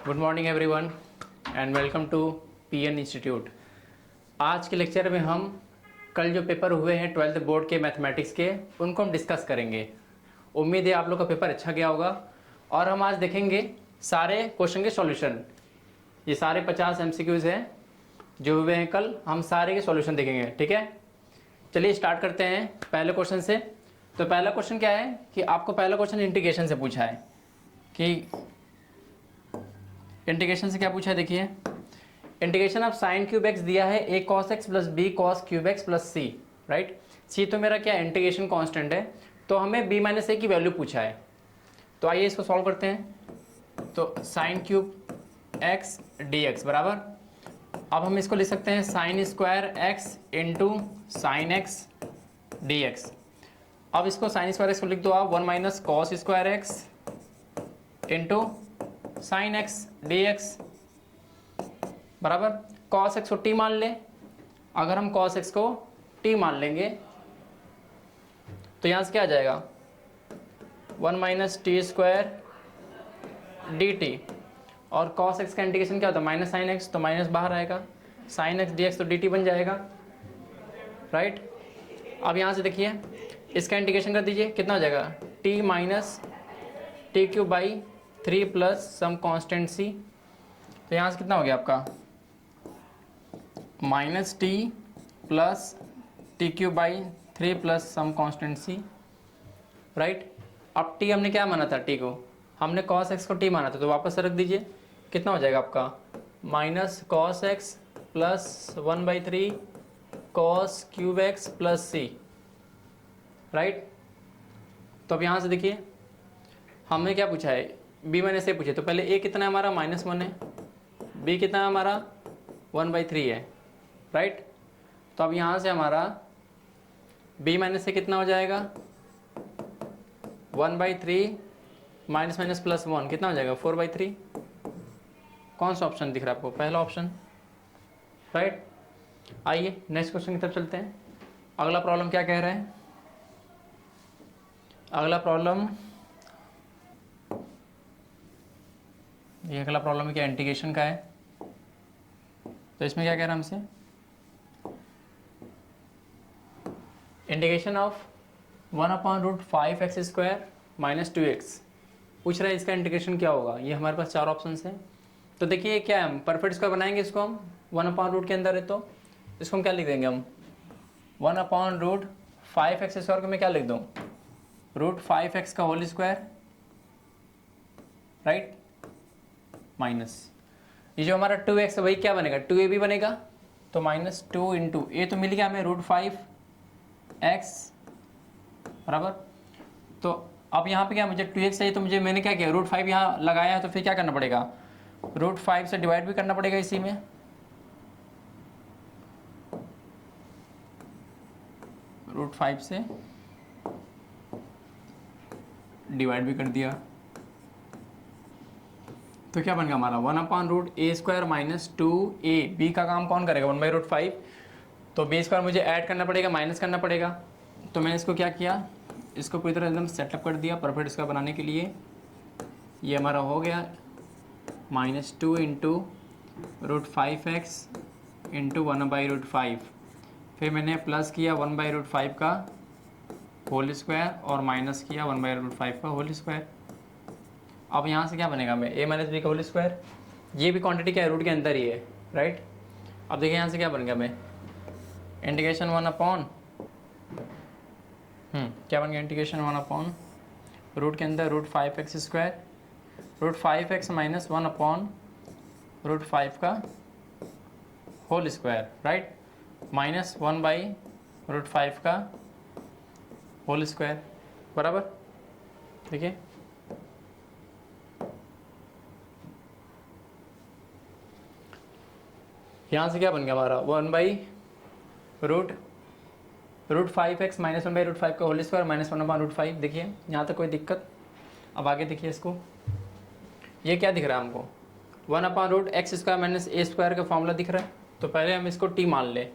Good morning everyone and welcome to PN institute. आज के lecture में हम कल जो पेपर हुए हैं 12th बोर्ड के मैथमेटिक्स के उनको हम डिस्कस करेंगे। उम्मीद है आप लोग का पेपर अच्छा गया होगा और हम आज देखेंगे सारे क्वेश्चन के सॉल्यूशन। ये सारे 50 एमसीक्यूज हैं जो हुए हैं कल, हम सारे के सॉल्यूशन देखेंगे। ठीक है, चलिए स्टार्ट करते हैं पहले क्वेश्चन से। तो पहला क्वेश्चन क्या है कि आपको पहला क्वेश्चन इंटीग्रेशन से पूछा है कि इंटीग्रेशन से क्या पूछा है, देखिए integration of sine cube x दिया है a cos x plus b cos cube x plus c, right. C तो मेरा क्या इंटीग्रेशन कांस्टेंट है, तो हमें बी माइनस ए की वैल्यू पूछा है। तो आइए इसको सॉल्व करते हैं। तो sign cube x d x बराबर, अब हम इसको लिख सकते हैं sine square x into sine x d x. अब इसको साइन स्क्वायर एक्स को लिख दो आप 1 minus cos square x into sine x d x बराबर कॉस एक्स को टी मान ले। अगर हम कॉस एक्स को टी मान लेंगे तो यहां से क्या आ जाएगा 1 minus T square D T, और कॉस एक्स का इंटीग्रेशन क्या होता है माइनस साइन एक्स, तो माइनस बाहर आएगा, साइन एक्स डी एक्स तो डी टी बन जाएगा, राइट। अब यहां से देखिए इसका इंटीग्रेशन कर दीजिए, कितना हो जाएगा t minus t cube by 3 plus some constant c. तो यहाँ से कितना हो गया आपका minus t plus t cube by 3 plus some constant c, right. अब टी हमने क्या माना था, टी को हमने कॉस एक्स को टी माना था, तो वापस रख दीजिए, कितना हो जाएगा आपका minus cos x plus 1/3 cos cube x plus c, right. तो अब यहाँ से देखिए हमने क्या पूछा है, बी माइनस ए पूछे, तो पहले ए कितना है हमारा -1 है, बी कितना है हमारा 1/3 है, राइट। तो अब यहाँ से हमारा बी माइनस ए कितना हो जाएगा 1/3 माइनस माइनस प्लस 1 कितना हो जाएगा 4/3। कौन सा ऑप्शन दिख रहा है आपको, पहला ऑप्शन, राइट। आइए नेक्स्ट क्वेश्चन की तरफ चलते हैं। अगला प्रॉब्लम क्या कह रहे हैं, अगला प्रॉब्लम ये अगला प्रॉब्लम है क्या इंटीग्रेशन का है। तो इसमें क्या कह रहा है हमसे, integration of 1/√5x² minus 2x पूछ रहा है, इसका इंटीग्रेशन क्या होगा। ये हमारे पास 4 ऑप्शन हैं। तो देखिए क्या है, परफेक्ट स्क्वायर बनाएंगे इसको हम 1/√ के अंदर है, तो इसको हम क्या लिख देंगे हम 1/√5x² को मैं क्या लिख दूँ √5x का होल स्क्वायर, राइट, माइनस ये जो हमारा 2x है वही क्या बनेगा 2a भी बनेगा, तो -2 इंटू ए तो मिल गया हमें √5x बराबर। तो अब यहाँ पे क्या मुझे 2x चाहिए, तो मैंने क्या किया √5 यहाँ लगाया है, तो फिर क्या करना पड़ेगा √5 से डिवाइड भी करना पड़ेगा इसी में, √5 से डिवाइड भी कर दिया, तो क्या बन गया हमारा 1/√a² माइनस 2a। b का काम कौन करेगा 1/√5, तो b² मुझे ऐड करना पड़ेगा, माइनस करना पड़ेगा। तो मैंने इसको क्या किया, इसको पूरी तरह एकदम सेटअप कर दिया परफेक्ट इसका बनाने के लिए। ये हमारा हो गया -2 इंटू √5x इंटू 1/√5, फिर मैंने प्लस किया 1/√5 का होल स्क्वायर और माइनस किया 1/√5 का होल स्क्वायर। अब यहाँ से क्या बनेगा हमें a माइनस बी का होल स्क्वायर, ये भी क्वांटिटी क्या है रूट के अंदर ही है, राइट। अब देखिए यहाँ से क्या बन गया हमें इंटीग्रेशन 1 क्या बन गया इंटीग्रेशन 1 के अंदर √5x² √5x माइनस 1/√5 का होल स्क्वायर, राइट, माइनस 1/√5 का होल स्क्वायर बराबर। देखिए यहाँ से क्या बन गया हमारा 1/√5x माइनस 1/√5 का होल स्क्वायर माइनस 1/√5। देखिए यहाँ तक कोई दिक्कत। अब आगे देखिए इसको, ये क्या दिख रहा है हमको 1/√x² माइनस a² का फॉर्मूला दिख रहा है। तो पहले हम इसको t मान लें,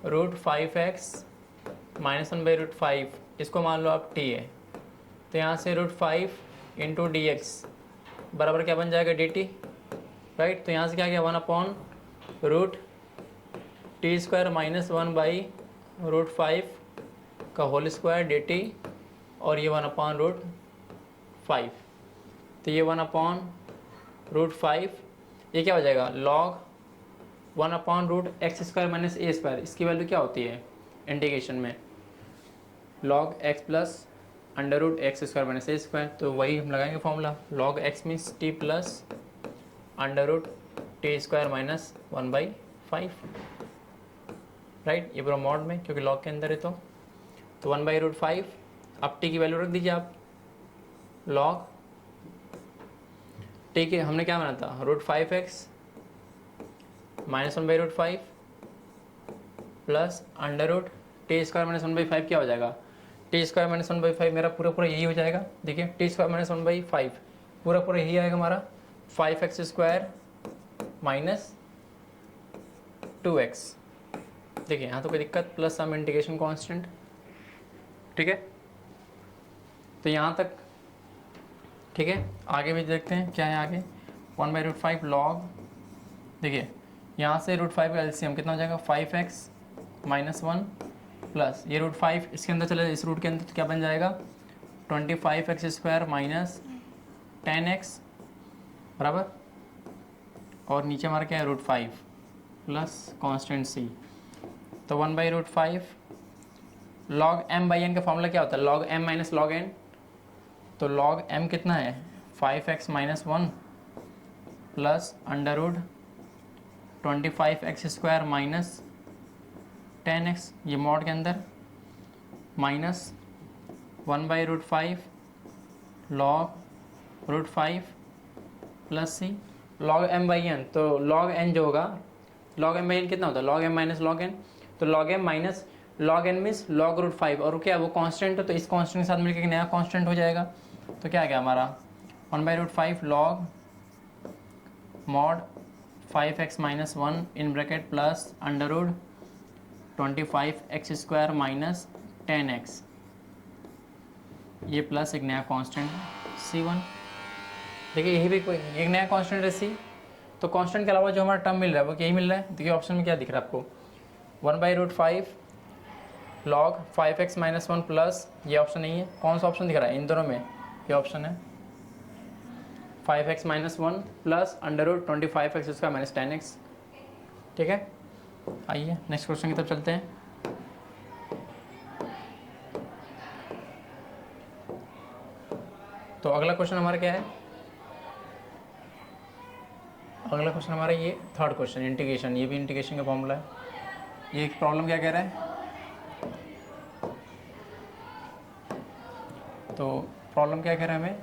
√5x माइनस 1/√5 इसको मान लो आप t है, तो यहाँ से √5 इंटू डी एक्स बराबर क्या बन जाएगा dt, राइट। तो यहाँ से क्या गया 1/रूट टी स्क्वायर माइनस 1/√5 का होल स्क्वायर dt, और ये 1/√5। तो ये 1/√5 ये क्या हो जाएगा log 1/√x² minus a square. इसकी वैल्यू क्या होती है इंटीग्रेशन में, log x plus √x² minus a square. तो वही हम लगाएंगे formula, log x means t plus √t² minus 1/5, right. ये पूरा मॉड में क्योंकि log के अंदर है। तो 1/√5, अब t की वैल्यू रख दीजिए आप, log t के हमने क्या बना था √5x minus 1/√5 plus √t² minus 1/5 क्या हो जाएगा, t² माइनस 1/5 मेरा पूरा पूरा यही हो जाएगा। देखिए t² माइनस 1/5 पूरा पूरा यही आएगा हमारा 5x² माइनस 2x। देखिए यहाँ तो कोई दिक्कत, प्लस सम इंटीग्रेशन कांस्टेंट, ठीक है। तो यहाँ तक ठीक है। आगे भी देखते हैं क्या है आगे, 1/√5 log, देखिए यहाँ से √5 का एलसीएम कितना हो जाएगा 5x माइनस 1 प्लस ये √5 इसके अंदर चले, इस रूट के अंदर तो क्या बन जाएगा 25x² माइनस 10x बराबर, और नीचे हमारा क्या है √5 प्लस कॉन्स्टेंट c। तो 1/√5 log m/n का फॉर्मूला क्या होता है log m minus log n। तो log m कितना है 5x minus 1 plus √25x² minus 10x, ये मॉड के अंदर minus 1/√5 log √5 plus c log m/n। तो log n जो होगा log m/n कितना होता है log m minus log n। तो log m minus log n means log √5, और क्या वो कांस्टेंट है तो इस कांस्टेंट के साथ मिलकर एक नया कांस्टेंट हो जाएगा। तो क्या आ गया हमारा 1/√5 log mod 5x minus 1 in bracket plus √25x² minus 10x, ये प्लस एक नया कांस्टेंट c1। देखिए यही भी कोई एक नया कांस्टेंट है c। तो कांस्टेंट के अलावा जो हमारा टर्म मिल रहा है वो यही मिल रहा है। देखिए ऑप्शन में क्या दिख रहा है आपको 1/√5 log 5x माइनस 1 प्लस, ये ऑप्शन नहीं है, कौन सा ऑप्शन दिख रहा है इन दोनों में, ये ऑप्शन है 5x minus 1 plus √25x² minus 10x, ठीक है। आइए नेक्स्ट क्वेश्चन की तरफ चलते हैं। तो अगला क्वेश्चन हमारा क्या है, अगला क्वेश्चन हमारा ये थर्ड क्वेश्चन इंटीग्रेशन, ये भी इंटीग्रेशन का फॉर्मूला है। ये एक प्रॉब्लम क्या कह रहा है, तो प्रॉब्लम क्या कह रहा है हमें,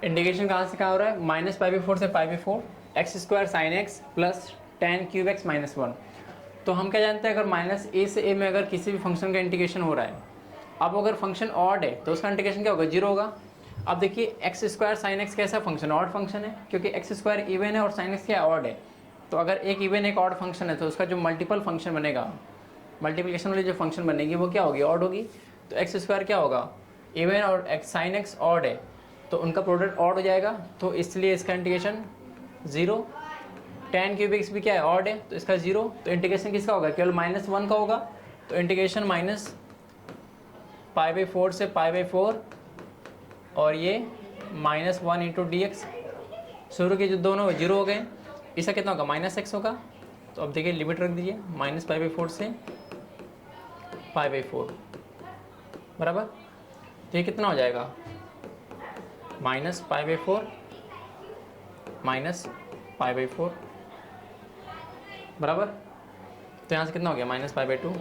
इंटीग्रेशन कहाँ से कहाँ हो रहा है -π/4 से π/4 x² sin x plus tan³ minus 1। तो हम क्या जानते हैं अगर -a से a में अगर किसी भी फंक्शन का इंटीग्रेशन हो रहा है, अब अगर फंक्शन ऑड है तो उसका इंटीग्रेशन क्या होगा 0 होगा। अब देखिए x² sin x कैसा फंक्शन, ऑड फंक्शन है क्योंकि x² इवन है और sin x क्या ऑड है। तो अगर एक इवन एक ऑड फंक्शन है तो उसका जो मल्टीपल फंक्शन बनेगा, मल्टीप्लिकेशन वाली जो फंक्शन बनेगी वो क्या होगी ऑड होगी। तो x² क्या होगा इवन और sin x ऑड है तो उनका प्रोडक्ट ऑड हो जाएगा, तो इसलिए इसका इंटीग्रेशन 0। tan³ भी क्या है ऑड है तो इसका 0। तो इंटीग्रेशन किसका होगा केवल -1 का होगा। तो इंटीग्रेशन -π/4 से π/4 और ये -1 × dx, शुरू के जो दोनों 0 हो गए, इसका कितना होगा -x होगा। तो अब देखिए लिमिट रख दीजिए -π/4 से π/4 बराबर। तो ये कितना हो जाएगा -π/4 -π/4 बराबर। तो यहाँ से कितना हो गया -π/2,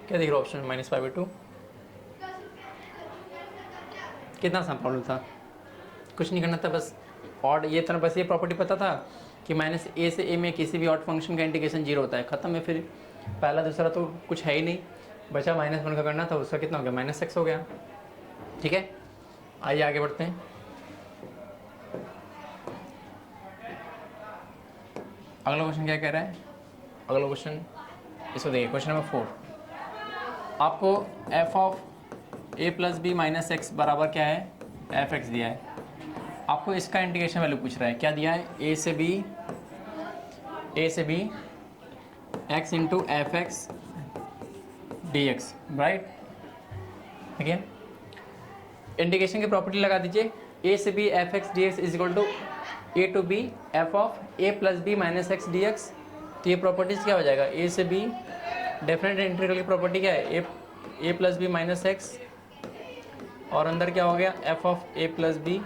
क्या दिख रहा है ऑप्शन में -π/2। कितना सा प्रॉब्लम था, कुछ नहीं करना था, बस ऑड ये था, बस ये प्रॉपर्टी पता था कि -a से a में किसी भी ऑड फंक्शन का इंटीग्रेशन 0 होता है, ख़त्म है। फिर पहला दूसरा तो कुछ है ही नहीं, बचा -1 का करना था, उसका कितना हो गया -x हो गया, ठीक है। आइए आगे बढ़ते हैं। अगला क्वेश्चन क्या कह रहा है, अगला क्वेश्चन इसको देखिए, क्वेश्चन नंबर 4। आपको f of a + b - x बराबर क्या है fx दिया है। आपको इसका इंटीग्रेशन वैल्यू पूछ रहा है, क्या दिया है, ए से b x into f x d x, right. ठीक है, इंटीग्रेशन की प्रॉपर्टी लगा दीजिए, ए से b f x d x is equal to a to b f of a plus b minus x d x. तो ये properties क्या हो जाएगा, ए से बी, डेफिनेट इंटीग्रल की प्रॉपर्टी क्या है, a plus b minus x, और अंदर क्या हो गया, f of a plus b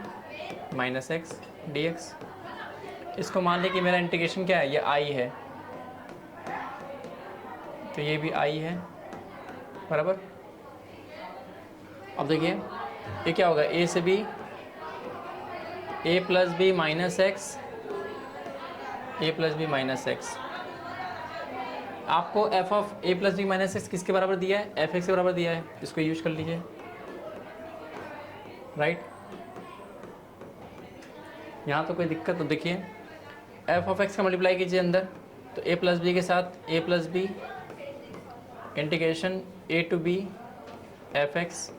minus x d x. इसको मान लिया कि मेरा इंटीग्रेशन क्या है, ये आई है, तो ये भी आई है, बराबर। अब देखिए ये क्या होगा, ए से b a plus b minus x, a plus b minus x. आपको f of a plus b minus x किसके बराबर दिया है, एफ एक्स के बराबर दिया है, इसको यूज कर लीजिए, राइट। यहाँ तो कोई दिक्कत, तो देखिए एफ ऑफ एक्स का मल्टीप्लाई कीजिए अंदर, तो ए प्लस बी के साथ a plus b integration a to b f x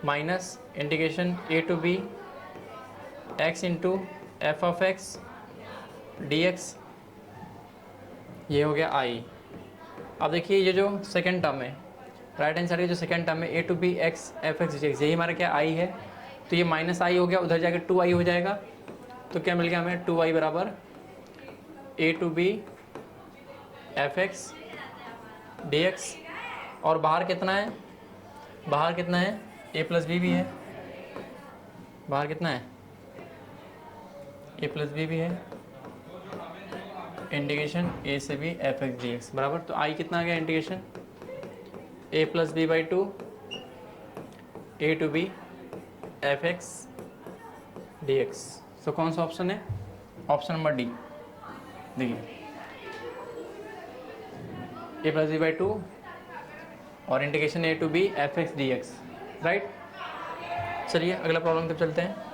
minus integration a to b x into f of x d x, ये हो गया आई। अब देखिए ये जो सेकेंड टर्म है, राइट हैंड साइड की जो सेकेंड टर्म है, a to b x f x d x, यही हमारा क्या आई है, तो ये माइनस आई हो गया, उधर जाकर टू आई हो जाएगा, तो क्या मिल गया हमें, टू आई बराबर a to b f x d x. और बाहर कितना है, बाहर कितना है, ए प्लस बी भी है, बाहर कितना है, ए प्लस बी भी है, इंटीग्रेशन ए से b f x d x बराबर, तो आई कितना आ गया, integration a plus b by two a to b f x d x. So कौन सा ऑप्शन है, ऑप्शन नंबर डी। देखिए a plus b by two और integration a to b f x d x, right. चलिए अगला problem तब चलते हैं।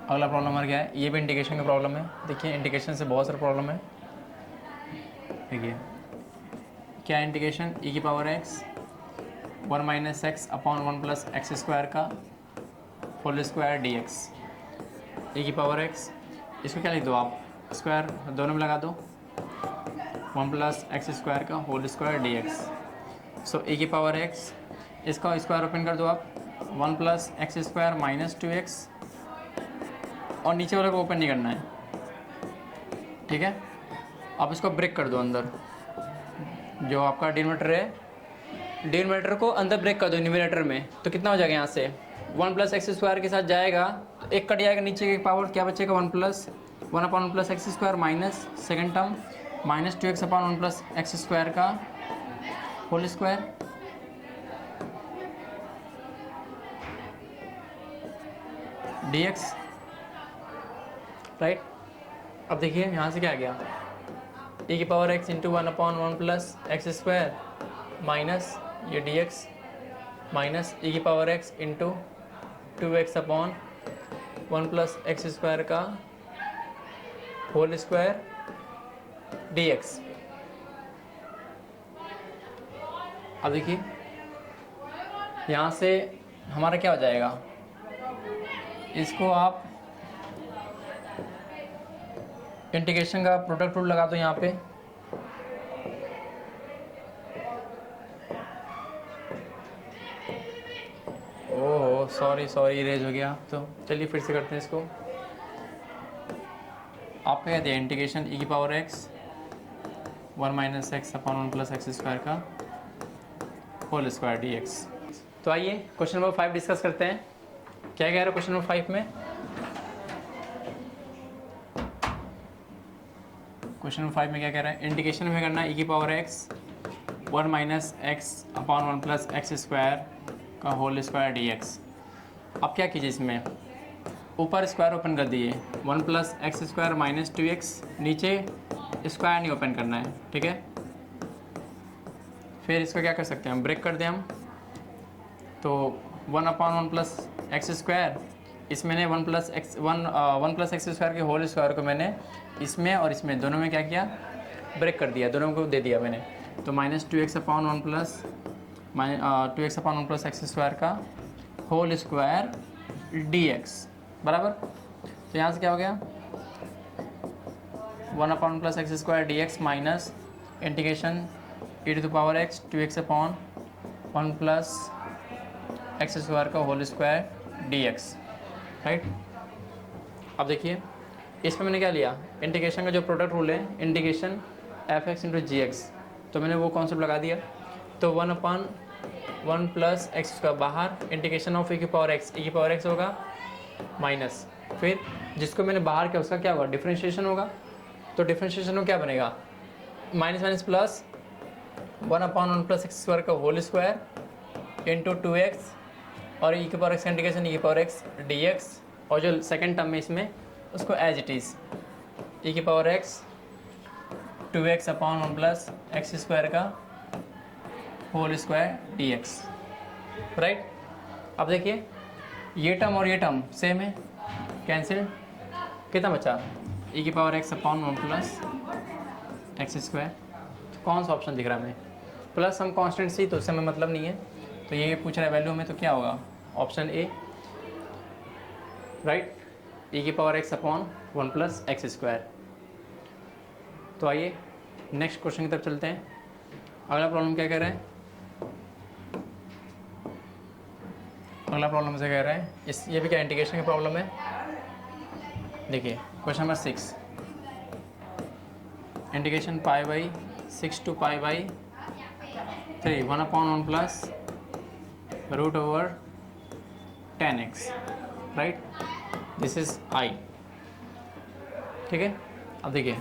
अगला प्रॉब्लम हमारा क्या है, ये भी इंटीग्रेशन का प्रॉब्लम है। देखिए इंटीग्रेशन से बहुत सारे प्रॉब्लम है। देखिए क्या इंटीग्रेशन ई की power x 1 minus x upon 1 plus x square का होल स्क्वायर डी एक्स, ई की पावर एक्स, इसको क्या लिख दो आप, स्क्वायर दोनों में लगा दो, 1 प्लस एक्स स्क्वायर का होल स्क्वायर डी एक्स। सो ई की पावर एक्स, इसका स्क्वायर ओपन कर दो आप, 1 plus x square minus 2x, और नीचे वाले को ओपन नहीं करना है, ठीक है। आप इसको ब्रेक कर दो अंदर, जो आपका डिनोमिनेटर है, डिनोमिनेटर को अंदर ब्रेक कर दो न्यूमरेटर में, तो कितना हो जाएगा, यहाँ से 1 प्लस एक्स स्क्वायर के साथ जाएगा तो एक कट जाएगा, नीचे की पावर क्या बचेगा, 1 upon 1 plus x square minus second term minus 2x upon 1 plus x square का whole square, d x, right. अब देखिए यहाँ से क्या आ गया, e की power x into 1 upon 1 plus x square minus ये डी एक्स माइनस e की power x into 2x upon 1 plus x square का होल स्क्वायर डी एक्स। अब देखिए यहाँ से हमारा क्या हो जाएगा, इसको आप इंटीग्रेशन का प्रोडक्ट रूल लगा दो यहाँ पे, ओह सॉरी इरेज हो गया, तो चलिए फिर से करते हैं इसको। आपका क्या दिया, इंटीग्रेशन ई की power x 1 minus x upon 1 plus x square का होल स्क्वायर डी एक्स। तो आइए क्वेश्चन नंबर 5 डिस्कस करते हैं। क्या कह रहा है क्वेश्चन नंबर 5 में, क्वेश्चन नंबर 5 में क्या कह रहा है, इंटीग्रेशन में करना है ई की power x 1 minus x upon 1 plus x square का होल स्क्वायर डी एक्स। अब क्या कीजिए, इसमें ऊपर स्क्वायर ओपन कर दिए, 1 plus x square minus 2x, नीचे स्क्वायर नहीं ओपन करना है, ठीक है। फिर इसको क्या कर सकते हैं, ब्रेक कर दें हम, तो 1 अपॉन 1 प्लस एक्स स्क्वायर, इसमें ने 1 प्लस एक्स स्क्वायर के होल स्क्वायर को मैंने इसमें और इसमें दोनों में क्या किया, ब्रेक कर दिया, दोनों को दे दिया मैंने, तो -2x/1 प्लस 2x/1 + x² का होल स्क्वायर dx बराबर। तो यहाँ से क्या हो गया 1/1 + x² dx minus integration e⁻x 2x/1 plus x² का होल स्क्वायर dx, राइट। अब देखिए इसमें मैंने क्या लिया, इंटीग्रेशन का जो प्रोडक्ट रूल है इंटीग्रेशन f(x) × gx, तो मैंने वो कॉन्सेप्ट लगा दिया। तो 1/1 प्लस x² बाहर इंटीग्रेशन ऑफ e⁻x होगा माइनस, फिर जिसको मैंने बाहर किया उसका क्या होगा डिफ्रेंशिएशन होगा। तो डिफ्रेंशिएशन में क्या बनेगा minus minus plus 1/1 plus x² का होल स्क्वायर इंटू 2x और e⁻x का इंटीग्रेशन e⁻x dx, और जो सेकेंड टर्म है इसमें उसको as it is e⁻x 2x/1 plus x² का होल स्क्वायर dx, राइट। अब देखिए ये टर्म और ये टर्म सेम है, कैंसिल, कितना बचा e⁻x/1 प्लस x²। कौन सा ऑप्शन दिख रहा है हमें, प्लस हम कांस्टेंट सी, तो उससे हमें मतलब नहीं है, तो ये पूछ रहा है वैल्यू में, तो क्या होगा option A, right, e⁻x/1 plus x²। तो आइए नेक्स्ट क्वेश्चन की तरफ चलते हैं। अगला प्रॉब्लम क्या कह रहा है, अगला प्रॉब्लम से कह रहा है ये भी क्या इंटीग्रेशन की प्रॉब्लम है। देखिए question number 6, integration π/6 to π/3 1/1 plus √10x, right, this is i, ठीक है। अब देखिए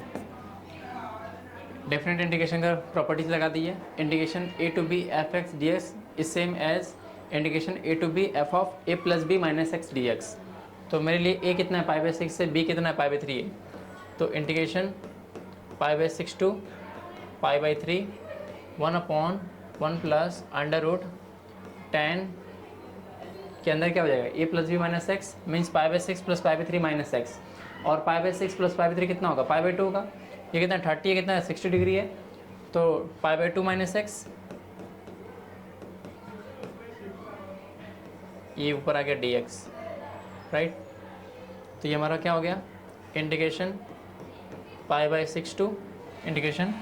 डेफिनेट इंटीग्रेशन का प्रॉपर्टीज लगा दी है। Integration a to b f(x) dx is same as integration a to b f of a + b - x dx। तो मेरे लिए a कितना है π/6 से, b कितना है π/3 है, तो इंटीग्रेशन π/6 to π/3 1/1 प्लस √10 के अंदर क्या हो जाएगा a + b - x means π/6 plus π/3 - x, और π/6 प्लस π/3 कितना होगा π/2 होगा। ये कितना 30 है, कितना है 60 डिग्री है, तो π/2 - x, ये ऊपर आ गया dx, राइट। तो ये हमारा क्या हो गया integration π/6 to integration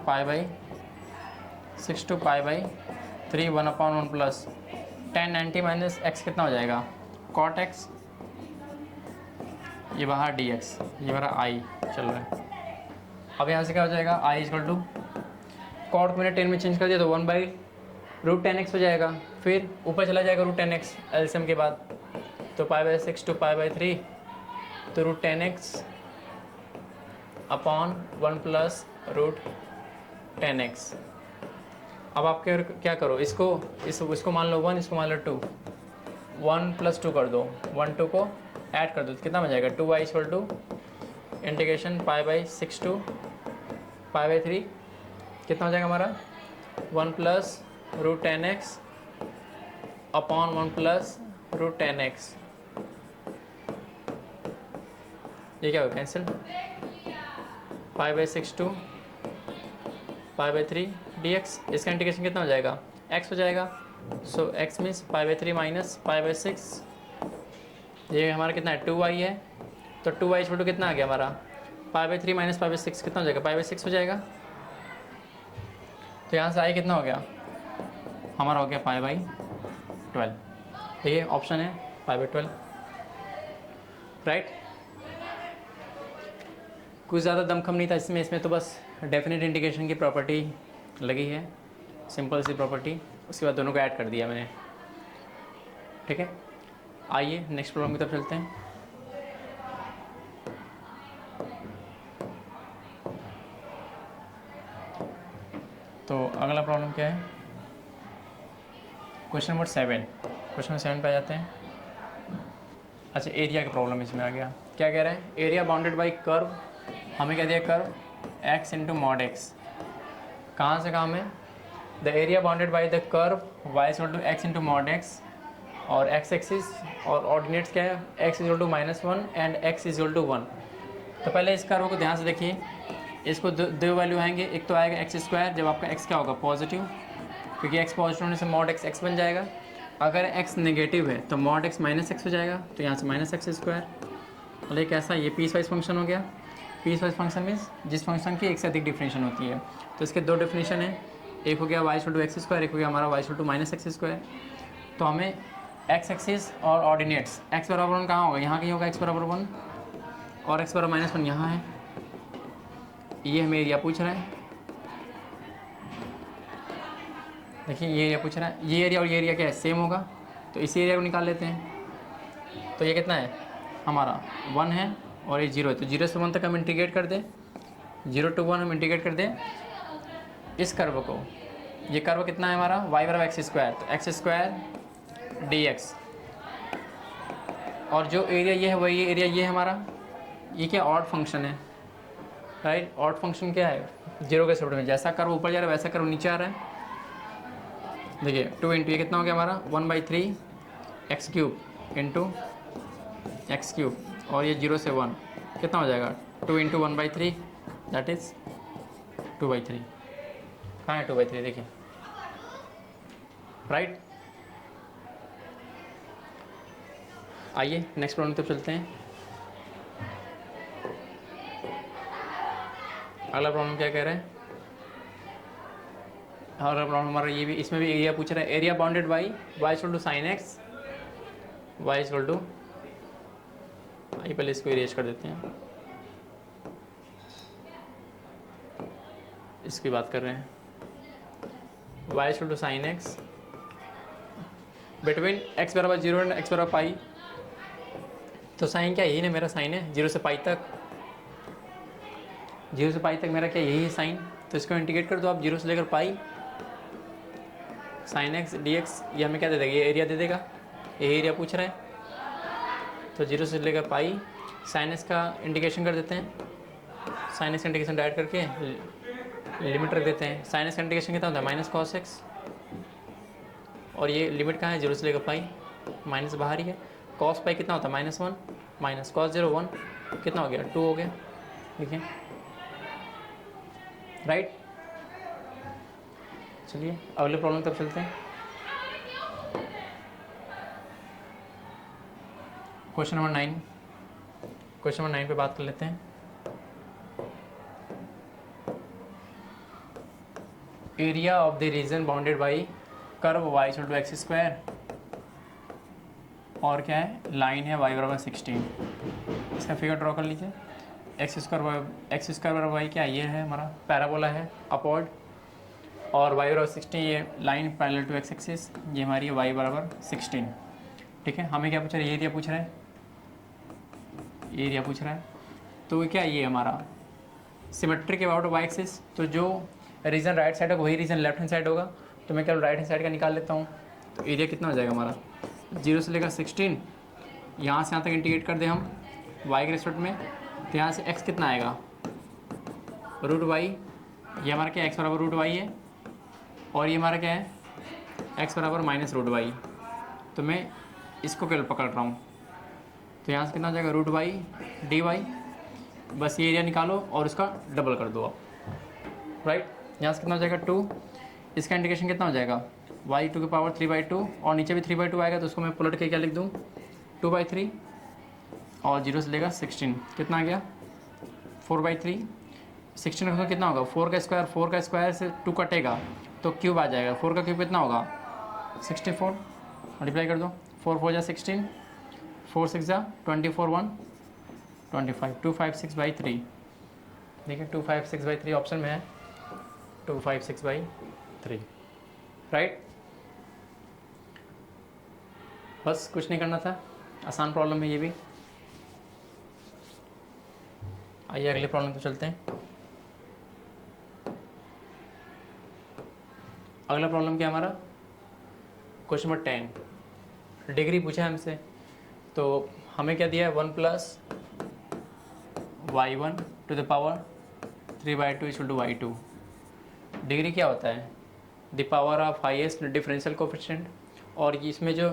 π/6 to π/3 1/1 plus 1090 minus x कितना हो जाएगा cot x, ये बाहर dx, ये मेरा i चल रहा है। अब यहाँ से क्या हो जाएगा i = cot को मैंने 10 में चेंज कर दिया तो 1/√10x हो जाएगा, फिर ऊपर चला जाएगा √10x एलसीएम के बाद, तो π/6 टू π/3 तो √10x अपॉन 1 प्लस √10x। अब आप क्या करो, इसको मान लो 1, इसको मान लो 2, 1 + 2 कर दो, 1 2 को ऐड कर दो तो कितना बन जाएगा 2y = इंटीग्रेशन π/6 टू π/3 कितना हो जाएगा हमारा 1 plus √10x upon 1 plus √10x। ये क्या होगा कैंसिल, π/6 टू π/3 dx, इसका इंटीग्रेशन कितना हो जाएगा x हो जाएगा, सो x मीन्स π/3 माइनस π/6, ये हमारा कितना है 2y है, तो 2y = कितना आ गया हमारा π/3 माइनस π/6 कितना हो जाएगा π/6 हो जाएगा। तो यहाँ से i कितना हो गया हमारा हो गया π/12, देखिए ऑप्शन है π/12, राइट। कुछ ज़्यादा दमखम नहीं था इसमें तो बस डेफिनेट इंटीग्रेशन की प्रॉपर्टी लगी है, सिंपल सी प्रॉपर्टी, उसके बाद दोनों को ऐड कर दिया मैंने, ठीक है। आइए नेक्स्ट प्रॉब्लम की तरफ चलते हैं। तो अगला प्रॉब्लम क्या है, क्वेश्चन नंबर 7, क्वेश्चन नंबर 7 पे आ जाते हैं। अच्छा एरिया का प्रॉब्लम इसमें आ गया, क्या कह रहा है एरिया बाउंडेड बाई कर्व, हमें क्या दिया कर्व x × mod x, कहाँ से कहाँ में the area bounded by the curve y = x × mod x, और x एक्सिस और ऑर्डिनेट्स क्या है x = -1 एंड x = 1, तो पहले इस कर्व को ध्यान से देखिए, इसको दो वैल्यू आएंगे, एक तो आएगा एक्स स्क्वायर जब आपका एक्स क्या होगा पॉजिटिव, क्योंकि एक्स पॉजिटिव होने से मॉड एक्स एक्स बन जाएगा। अगर एक्स नेगेटिव है तो मॉड एक्स माइनस एक्स हो जाएगा, तो यहाँ से माइनस एक्स स्क्वायर। और एक ऐसा ये पीस वाइज फंक्शन हो गया। पीस वाइज फंक्शन मीन्स जिस फंक्शन की एक से अधिक डिफिनेशन होती है। तो इसके दो डेफिनेशन है, एक हो गया y equal to x square, एक हो गया हमारा y equal to minus x square. तो हमें एक्स एक्सिस और ऑर्डिनेट्स एक्स बराबर 1 कहाँ होगा, यहाँ कहीं होगा एक्स बराबर 1, और एक्स बराबर -1 यहाँ है। ये हमें एरिया पूछ रहा है, देखिए ये एरिया पूछ रहा है। ये एरिया और ये एरिया क्या है, सेम होगा, तो इसी एरिया को निकाल लेते हैं। तो ये कितना है हमारा 1 है और ये 0 है, तो 0 से 1 तक हम इंटीग्रेट कर दें, 0 to 1 हम इंटीग्रेट कर दें इस कर्व को। ये कर्व कितना है हमारा y बराबर एक्स स्क्वायर, तो एक्स स्क्वायर डी एक्स, और जो एरिया ये है वही एरिया ये है हमारा। ये क्या ऑड फंक्शन है, राइट। ऑड फंक्शन क्या है, 0 के सेपरेट में जैसा कर्व ऊपर जा रहा है वैसा कर्व नीचे आ रहा है। देखिए 2 इंटू ये कितना हो गया हमारा 1/3 x cube into x cube, और ये 0 से 1 कितना हो जाएगा 2 इंटू 1/3 दैट इज़ 2/3। कहाँ है 2/3 देखिए, राइट। आइए नेक्स्ट प्रॉब्लम तक चलते हैं। अगला प्रॉब्लम क्या कह रहे हैं, अगला प्रॉब्लम हमारा ये भी, इसमें भी एरिया पूछ रहा है। Area bounded by y equal to sine x, y equal to, आइए पहले इसको इरेज कर देते हैं, इसकी बात कर रहे हैं। Y equal to sine x between x बराबर 0 एंड एक्स बराबर पाई। तो साइन क्या यही ना मेरा साइन है 0 से पाई तक, 0 से पाई तक मेरा क्या यही है साइन। तो इसको इंटीग्रेट कर दो आप 0 से लेकर पाई, साइन एक्स डी एक्स। ये हमें क्या दे देगा, ये एरिया दे देगा, ये एरिया पूछ रहा है। तो 0 से लेकर पाई, साइन एक्स का इंटीग्रेशन कर देते हैं, साइन एक्स का इंटीग्रेशन डायरेक्ट करके लिमिट रख देते हैं। साइन एक्स का इंटीग्रेशन कितना होता है माइनस कॉस एक्स, और ये लिमिट कहाँ है 0 से लेकर पाई, माइनस बाहर ही है। कॉस पाई कितना होता है -1, माइनस कॉस 0 1 कितना हो गया 2 हो गया, ठीक है, राइट। चलिए अगले प्रॉब्लम तक चलते हैं। क्वेश्चन नंबर 9, क्वेश्चन नंबर 9 पे बात कर लेते हैं। Area of the region bounded by curve y equal to x square, और क्या है लाइन है y बराबर 16। इसका फिगर ड्रॉ कर लीजिए। एक्स स्क्वायर बराबर वाई क्या ये है हमारा पैराबोला है अपवर्ड, और y बराबर 16 ये line parallel to x axis, ये हमारी है y बराबर 16, ठीक है। हमें क्या पूछ रहा है, ये एरिया पूछ रहा है, ये एरिया पूछ रहा है। तो क्या ये हमारा सिमेट्रिक अबाउट वाई एक्सिस, तो जो रीजन राइट साइड होगा वही रीजन लेफ्ट हैंड साइड होगा। तो मैं केवल राइट हैंड साइड का निकाल लेता हूँ। तो एरिया कितना हो जाएगा हमारा 0 से लेकर 16, यहाँ से यहाँ तक इंटीग्रेट कर दें हम y के रेस्पेक्ट में, तो यहाँ से x कितना आएगा √y, ये हमारा क्या x बराबर √y है, और ये हमारा क्या है x बराबर -√y। तो मैं इसको केवल पकड़ रहा हूँ, तो यहाँ से कितना हो जाएगा √y dy, बस ये एरिया निकालो और उसका डबल कर दो आप, राइट। यहाँ से कितना हो जाएगा 2, इसका इंटीग्रेशन कितना हो जाएगा y टू की पावर 3/2, और नीचे भी 3/2 आएगा, तो उसको मैं पलट के क्या लिख दूँ 2/3, और 0 से लेकर 16 कितना आ गया 4/3। 16 का कितना होगा 4 का स्क्वायर से 2 कटेगा तो क्यूब आ जाएगा, 4 का क्यूब कितना होगा 64, मल्टीप्लाई कर दो, 4 4 जा 16, 4 6 जा 24 1 25, 256/3, देखिए 256/3 ऑप्शन में है, 256/3, राइट। बस कुछ नहीं करना था, आसान प्रॉब्लम है ये भी। आइए अगले प्रॉब्लम पे चलते हैं। अगला प्रॉब्लम क्या हमारा क्वेश्चन नंबर 10, डिग्री पूछा है हमसे। तो हमें क्या दिया है 1 + y1 to the power 3/2 equal to y2। Degree क्या होता है the power of highest differential coefficient, और इसमें जो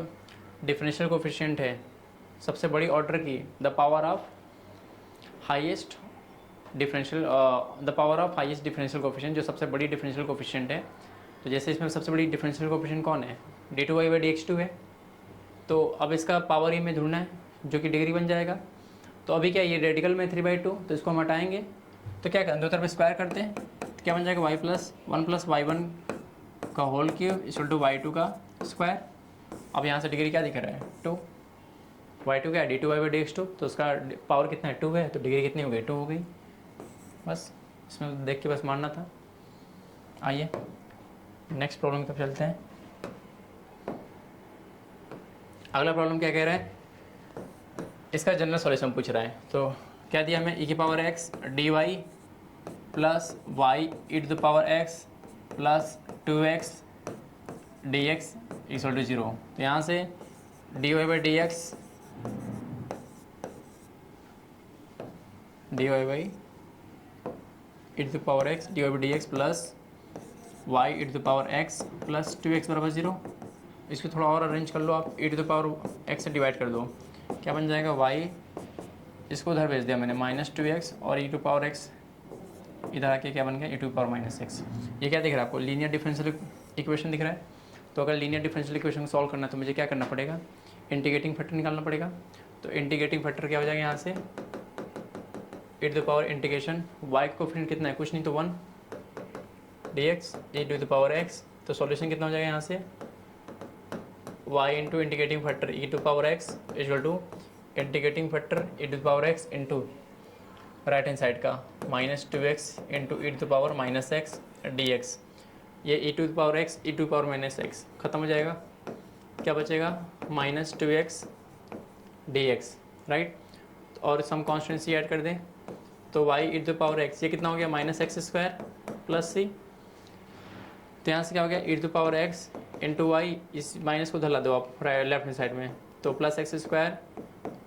डिफरेंशियल कोफिशिएंट है सबसे बड़ी ऑर्डर की the power of highest differential the power of highest differential coefficient, जो सबसे बड़ी डिफरेंशियल कोफिशिएंट है। तो जैसे इसमें सबसे बड़ी डिफरेंशियल कोफिशिएंट कौन है, d2y/dx2 है। तो अब इसका पावर ही में ढूंढना है जो कि डिग्री बन जाएगा। तो अभी क्या ये रेडिकल में 3/2, तो इसको हम हटाएंगे तो क्या करें, दो तरफ स्क्वायर करते हैं तो क्या बन जाएगा y+1+y1 का whole cube equal to y2 का स्क्वायर। अब यहाँ से डिग्री क्या दिख रहा है 2, y2 क्या है d2y/dx2, तो उसका पावर कितना है 2 है, तो डिग्री कितनी हो गई 2 हो गई। बस इसमें देख के बस मानना था। आइए नेक्स्ट प्रॉब्लम की तरफ चलते हैं। अगला प्रॉब्लम क्या कह रहा है, इसका जनरल सॉल्यूशन पूछ रहा है। तो क्या दिया हमें e⁻x dy plus y e⁻x plus 2x dx equal to 0। तो यहाँ से dy/dx e⁻x dy/dx plus y e⁻x plus 2x बराबर 0। इसको थोड़ा और अरेंज कर लो आप, e⁻x से डिवाइड कर दो, क्या बन जाएगा y, इसको उधर भेज दिया मैंने -2x और e⁻x इधर आके क्या बन गया e⁻−x। ये क्या दिख रहा है आपको, लीनियर डिफरेंशियल इक्वेशन दिख रहा है। तो अगर लीनियर डिफरेंशियल इक्वेशन को सॉल्व करना है तो मुझे क्या करना पड़ेगा, इंटीग्रेटिंग फैक्टर निकालना पड़ेगा। तो इंटीग्रेटिंग फैक्टर क्या हो जाएगा यहाँ से e⁻इंटीग्रेशन y का कोफिशिएंट कितना है, कुछ नहीं तो 1 dx e⁻x। तो सॉल्यूशन कितना हो जाएगा यहाँ से y into integrating factor e⁻x equal to integrating factor e⁻x into right hand side का -2x इंटू e⁻−x dx। ये e⁻x e⁻−x खत्म हो जाएगा, क्या बचेगा -2x dx, राइट। और सम कॉन्स्टेंट ऐड कर दें तो y e⁻x ये कितना हो गया -x² प्लस c। तो यहाँ से क्या हो गया e⁻x इंटू वाई, इस माइनस को धला दो आप लेफ्ट हैंड साइड में, तो +x²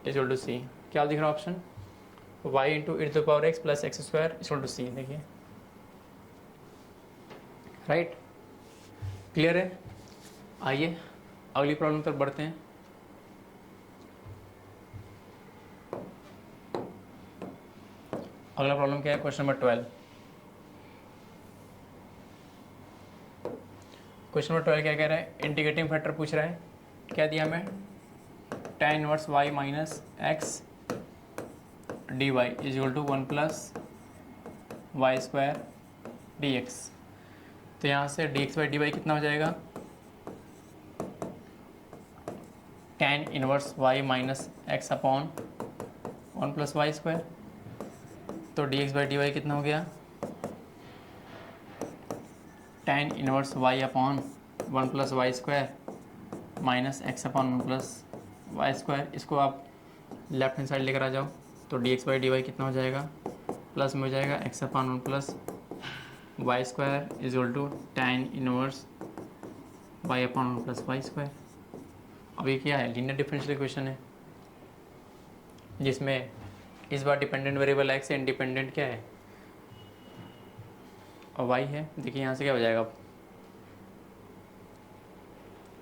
इक्वल टू c। क्या दिख रहा है option, y into e⁻x plus x² equal to c। देखिए राइट, क्लियर है। आइए अगली प्रॉब्लम पर बढ़ते हैं। अगला प्रॉब्लम क्या है, क्वेश्चन नंबर 12। क्वेश्चन नंबर 12 क्या कह रहा है, इंटीग्रेटिंग फैक्टर पूछ रहा है। क्या दिया हमें tan inverse y minus x d y is equal to 1 plus y² dx। तो यहाँ से dx/dy कितना हो जाएगा, tan inverse y minus x upon 1 plus y²। तो dx/dy कितना हो गया, tan inverse y upon 1 plus y² minus x upon 1 plus y²। इसको आप लेफ्ट हैंड साइड लेकर आ जाओ, तो dx/dy कितना हो जाएगा, प्लस में हो जाएगा x upon 1 plus y² is equal to tan inverse y upon 1 plus y²। अब ये क्या है, लीनियर डिफरेंशियल इक्वेशन है जिसमें इस बार डिपेंडेंट वेरिएबल x है, इंडिपेंडेंट क्या है और y है। देखिए यहाँ से क्या हो जाएगा,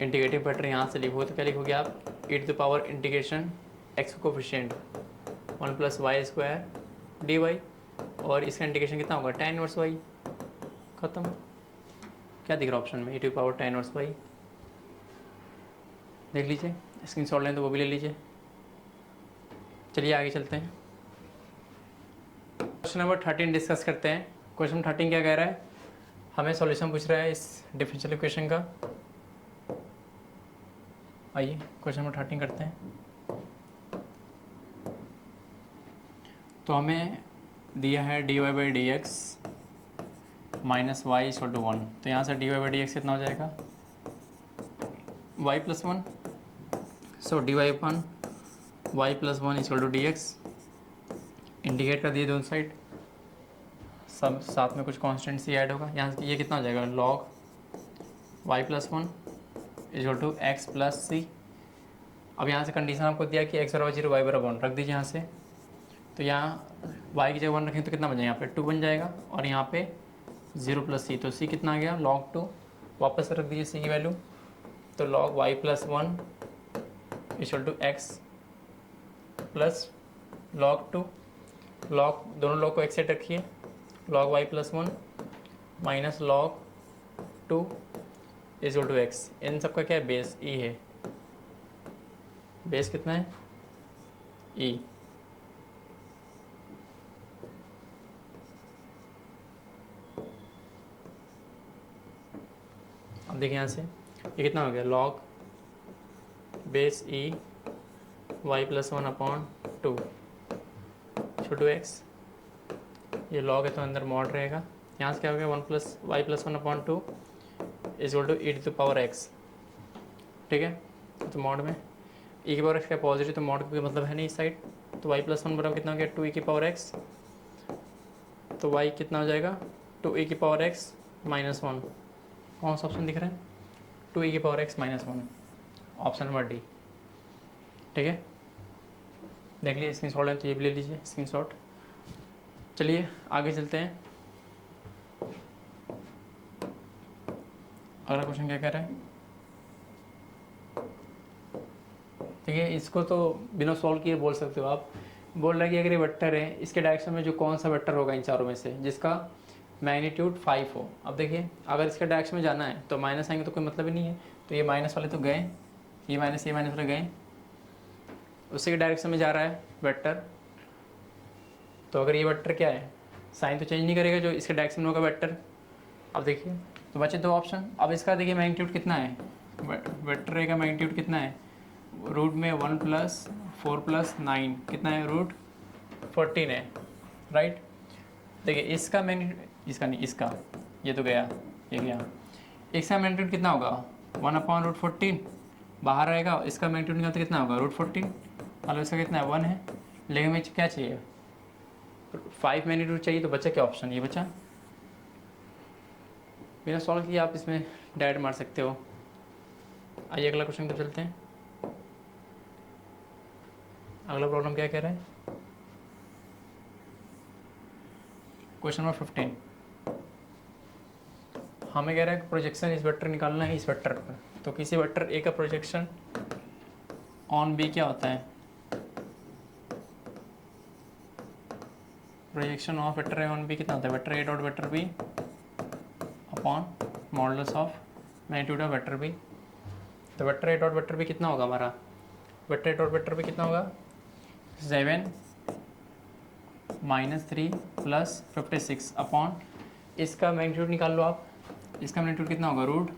इंटीग्रेटिव फैक्टर यहाँ से लिखो तो क्या लिखोगे आप, e⁻ integration x coefficient 1 plus y² dy, और इसका इंटीग्रेशन कितना होगा tan इनवर्स y। खत्म, क्या दिख रहा है ऑप्शन में e⁻ tan इनवर्स y। देख लीजिए, स्क्रीनशॉट लें तो वो भी ले लीजिए। चलिए आगे चलते हैं, क्वेश्चन नंबर 13 डिस्कस करते हैं। क्वेश्चन 13 क्या कह रहा है, हमें सॉल्यूशन पूछ रहा है इस डिफरेंशियल इक्वेशन का। आइए क्वेश्चन नंबर 13 करते हैं। तो हमें दिया है dy/dx minus y equal to 1। तो यहाँ से dy/dx कितना हो जाएगा y plus 1। So dy upon y plus 1 equal to dx। Indicate कर दिए दोनों साइड, सब साथ में कुछ कांस्टेंट सी ऐड होगा। यहाँ से ये कितना हो जाएगा log y plus 1 equal to x plus c. अब यहाँ से कंडीशन आपको दिया कि x बराबर 0 y बराबर 1 रख दीजिए यहाँ से। तो यहाँ y की जगह 1 रखें तो कितना बन जाएगा, यहाँ पे 2 बन जाएगा, और यहाँ पे 0 प्लस सी, तो c कितना आ गया log 2। वापस रख दीजिए c की वैल्यू, तो log y plus 1 equal to x plus log 2। Log, दोनों लॉग को एक साइड रखिए, log y plus 1 minus log 2 is equal to x. इन सबका क्या है, बेस ई है। बेस कितना है, ई। अब देखिए यहाँ से ये कितना हो गया, log base e y plus 1 upon 2 to x. ये log है तो अंदर मॉड रहेगा। यहाँ से क्या हो गया, 1 plus y plus 1 upon 2 is equal to e to the power x. ठीक है, तो मॉड में ई की पावर एक्स क्या पॉजिटिव, तो मॉड का मतलब है नहीं इस साइड, तो वाई प्लस 1 बराबर कितना हो गया, 2 ई की पावर एक्स। तो वाई कितना हो जाएगा, 2 ई की पावर एक्स माइनस 1। कौन सा ऑप्शन दिख रहा है, 2 ई की power x minus 1, option number D. ठीक है, देख लीजिए, स्क्रीन शॉट है तो ये भी ले लीजिए स्क्रीन शॉट। चलिए आगे चलते हैं। अगला क्वेश्चन क्या कह रहा है, ठीक है, इसको तो बिना सॉल्व किए बोल सकते हो आप। बोल रहा है कि अगर ये वेक्टर है, इसके डायरेक्शन में जो कौन सा वेक्टर होगा इन चारों में से जिसका मैग्नीट्यूड 5 हो। अब देखिए, अगर इसके डायरेक्शन में जाना है तो माइनस आएंगे तो कोई मतलब ही नहीं है, तो ये माइनस वाले तो गए, ये माइनस वाले गए, उसी के डायरेक्शन में जा रहा है वेक्टर। तो अगर ये वेक्टर क्या है, साइन तो चेंज नहीं करेगा जो इसके डायरेक्शन में होगा वेक्टर। अब देखिए, तो बचे दो ऑप्शन। अब इसका देखिए मैग्नीट्यूड कितना है, वेक्टर ए का मैग्नीट्यूड कितना है, रूट में 1 प्लस 4 प्लस 9 कितना है, रूट 14 है, राइट। देखिए इसका मैग्नीट्यूड, इसका नहीं, इसका ये तो गया, ये गया। इसका मैग्नीट्यूड कितना होगा, 1 अपॉन रूट 14 बाहर रहेगा, इसका मैग्नीट्यूड निकालते कितना होगा, रूट 14, मतलब इसका कितना है, 1 है। लेकिन हमें क्या चाहिए, 5 मैग्नीट्यूड चाहिए, तो बचा क्या ऑप्शन, ये बचा। बिना सॉल्व किए आप इसमें डायरेक्ट मार सकते हो। आइए अगला क्वेश्चन पे चलते हैं। अगला प्रॉब्लम क्या कह रहा है, क्वेश्चन नंबर 15। हमें कह रहा है प्रोजेक्शन इस वेक्टर निकालना है इस वेक्टर पर। तो किसी वेक्टर ए का प्रोजेक्शन ऑन बी क्या होता है, projection of vector A on B कितना होता है, vector A dot vector B upon modulus of magnitude of vector B. तो वेक्टर ए डॉट वेक्टर बी कितना होगा हमारा, वेक्टर ए डॉट वेक्टर बी कितना होगा, 7 माइनस 3 प्लस 56 अपॉन, इसका मैग्नीट्यूड निकाल लो आप। इसका मैग्नीट्यूड कितना होगा, रूट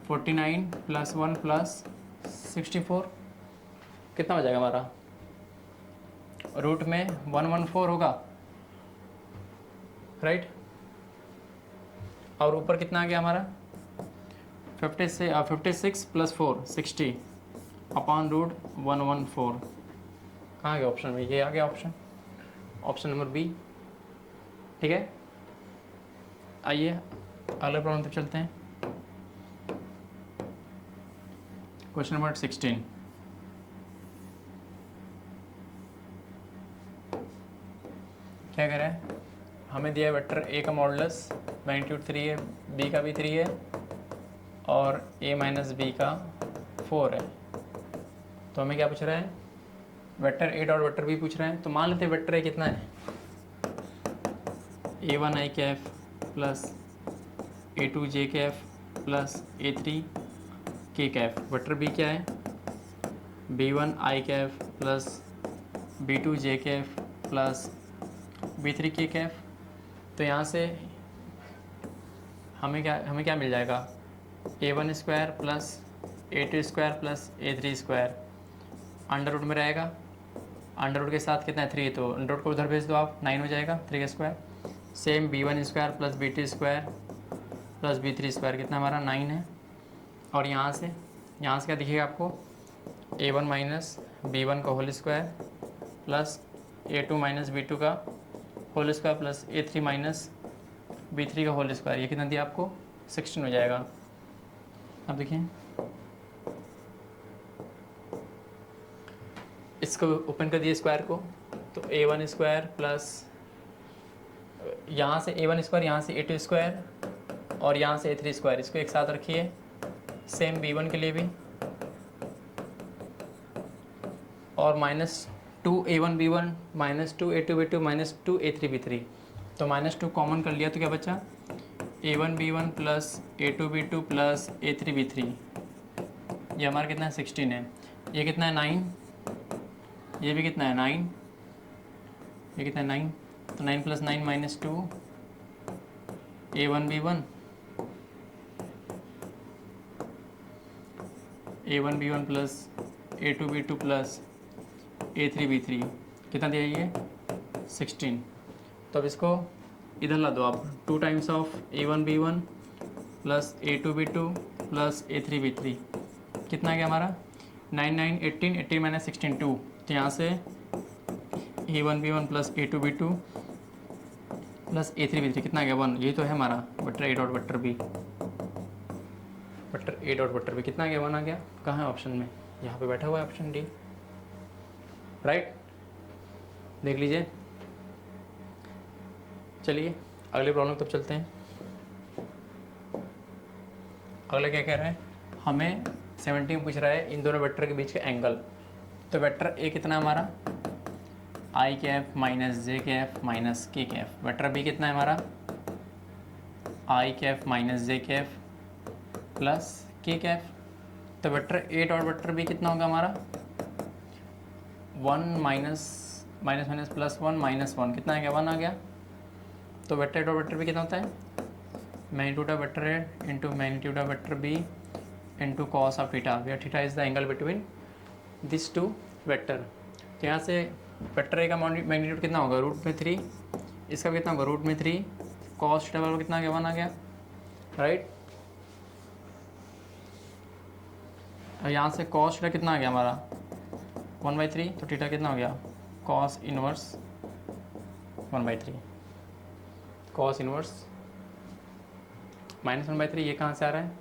49 प्लस 1 प्लस 64 कितना हो जाएगा हमारा, रूट में 114 होगा, राइट। और ऊपर कितना आ गया हमारा, 56 प्लस 4 60 अपॉन रूट 114। कहाँ गया ऑप्शन में, ये आ गया ऑप्शन, ऑप्शन नंबर बी। ठीक है, आइए अगले प्रॉब्लम तक चलते हैं। Question number 16। क्या कह रहा है, हमें दिया है वेक्टर ए का मॉडुलस मैग्नीट्यूड 3 है, बी का भी 3 है, और ए माइनस बी का 4 है। तो हमें क्या पूछ रहा है, वेक्टर ए डॉट वेक्टर बी पूछ रहे हैं। तो मान लेते हैं वेक्टर ए कितना है, A1 आई कैफ प्लस A2 जे कैफ प्लस A3 के कैफ। वेक्टर बी क्या है, B1 आई कैफ प्लस B2 जे कैफ प्लस B3 के कैफ। तो यहाँ से हमें क्या मिल जाएगा, A1 square plus A2 square plus A3 square under root में रहेगा। अंडर रूट के साथ कितना है, 3, तो अंडर रूट को उधर भेज दो आप, 9 हो जाएगा, 3 का square. Same B1 square plus B2 square plus B3 square कितना हमारा 9 है। और यहाँ से क्या दिखेगा आपको, A1 माइनस B1 का whole square plus A2 minus B2 का whole square plus A3 minus B3 का होल स्क्वायर। ये कितना दिया आपको, 16 हो जाएगा। अब देखिए इसको ओपन कर दिए स्क्वायर को, तो A1 स्क्वायर प्लस यहाँ से A1 स्क्वायर, यहाँ से A2 स्क्वायर और यहाँ से A3 स्क्वायर, इसको एक साथ रखिए। सेम B1 के लिए भी, और -2 2a1b1 -2a2b2 -2a3b3, तो -2 कॉमन कर लिया तो क्या बचा a1b1 plus a2b2 plus a3b3, ये हमारा कितना है 16 है, ये कितना है 9, ये भी कितना है 9, ये कितना है 9, तो 9 + 9 - 2 a1b1 plus a2b2 plus a3b3 कितना दिया ये 16। तो अब इसको इधर ला दो आप, 2 times of a1b1 plus a2b2 plus a3b3 कितना गया हमारा 9 9 18 18 - 16 2, तो यहाँ से a1b1 plus a2b2 plus a3b3 कितना गया 1, यही तो है हमारा vector a dot vector b, vector a dot vector b कितना गया 1 आ गया। कहाँ है ऑप्शन में, यहाँ पे बैठा हुआ है ऑप्शन डी, राइट, देख लीजिए। चलिए अगले प्रॉब्लम तब चलते हैं। अगला क्या कह रहा है, हमें 70 में पूछ रहा है इन दोनों वेक्टर के बीच का एंगल। तो वेक्टर ए कितना है हमारा i cap minus j cap minus k cap, vector B कितना है हमारा i cap minus j cap plus k cap. तो वेक्टर ए डॉट वेक्टर बी कितना होगा हमारा 1 माइनस माइनस प्लस 1 -1 कितना आ गया 1 आ गया। तो वेक्टर ए डॉट वेक्टर बी कितना होता है magnitude of vector a into magnitude of vector b into cos of theta, where theta is the angle between this two vector. तो यहाँ से वेक्टर ए का मैग्नीट्यूड कितना होगा √3, इसका कितना होगा √3, कॉस थीटा बराबर कितना आ गया 1 आ गया, राइट। यहाँ से कॉस थीटा कितना आ गया हमारा 1/3, तो थीटा कितना हो गया कॉस इनवर्स 1/3, कॉस इनवर्स -1/3, ये कहाँ से आ रहा है,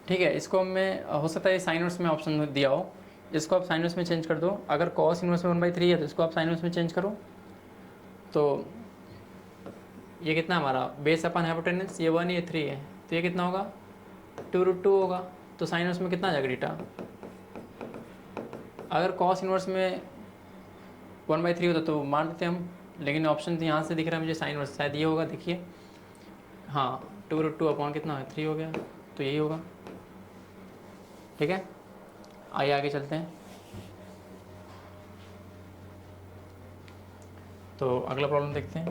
ठीक है। इसको मैं हो सकता है साइन इनवर्स में ऑप्शन दिया हो, इसको आप साइन इनवर्स में चेंज कर दो। अगर कॉस इनवर्स में 1/3 है तो इसको आप साइन इनवर्स में चेंज करो। तो ये कितना हमारा बेस अपन हाइपोटेनस, ये 1 ये 3 है, तो ये कितना होगा 2√2 होगा। तो साइन इनवर्स में कितना आ जाएगा थीटा, अगर कॉस इनवर्स में 1/3 होता तो मान देते हम, लेकिन ऑप्शन यहाँ से दिख रहा है मुझे साइन इनवर्स, शायद ये होगा, देखिए हाँ 2√2 अपॉन कितना है 3 हो गया, तो यही होगा, ठीक है। आइए आगे चलते हैं। तो अगला प्रॉब्लम देखते हैं।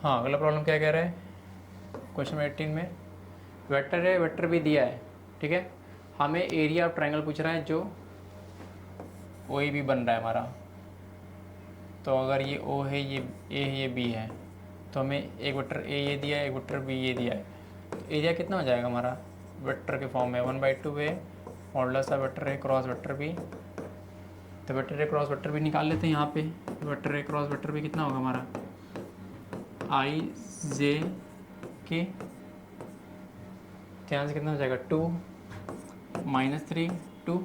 हाँ अगला प्रॉब्लम क्या कह रहा है, क्वेश्चन 18 में वेक्टर है, वेक्टर भी दिया है, ठीक है। हमें एरिया ऑफ ट्रायंगल पूछ रहा है जो ओ ए बी बन रहा है हमारा। तो अगर ये ओ है, ये ए है, ये बी है, तो हमें एक वेक्टर ए ये दिया है, एक वेक्टर बी ये दिया है, तो एरिया कितना हो जाएगा हमारा वेक्टर के फॉर्म में 1/2 है modulus of vector A cross vector B. तो वेक्टर ए क्रॉस वेक्टर बी निकाल लेते हैं यहाँ पे। वेक्टर ए क्रॉस वेक्टर बी कितना होगा हमारा आई जे के, यहाँ से कितना हो जाएगा 2 -3 2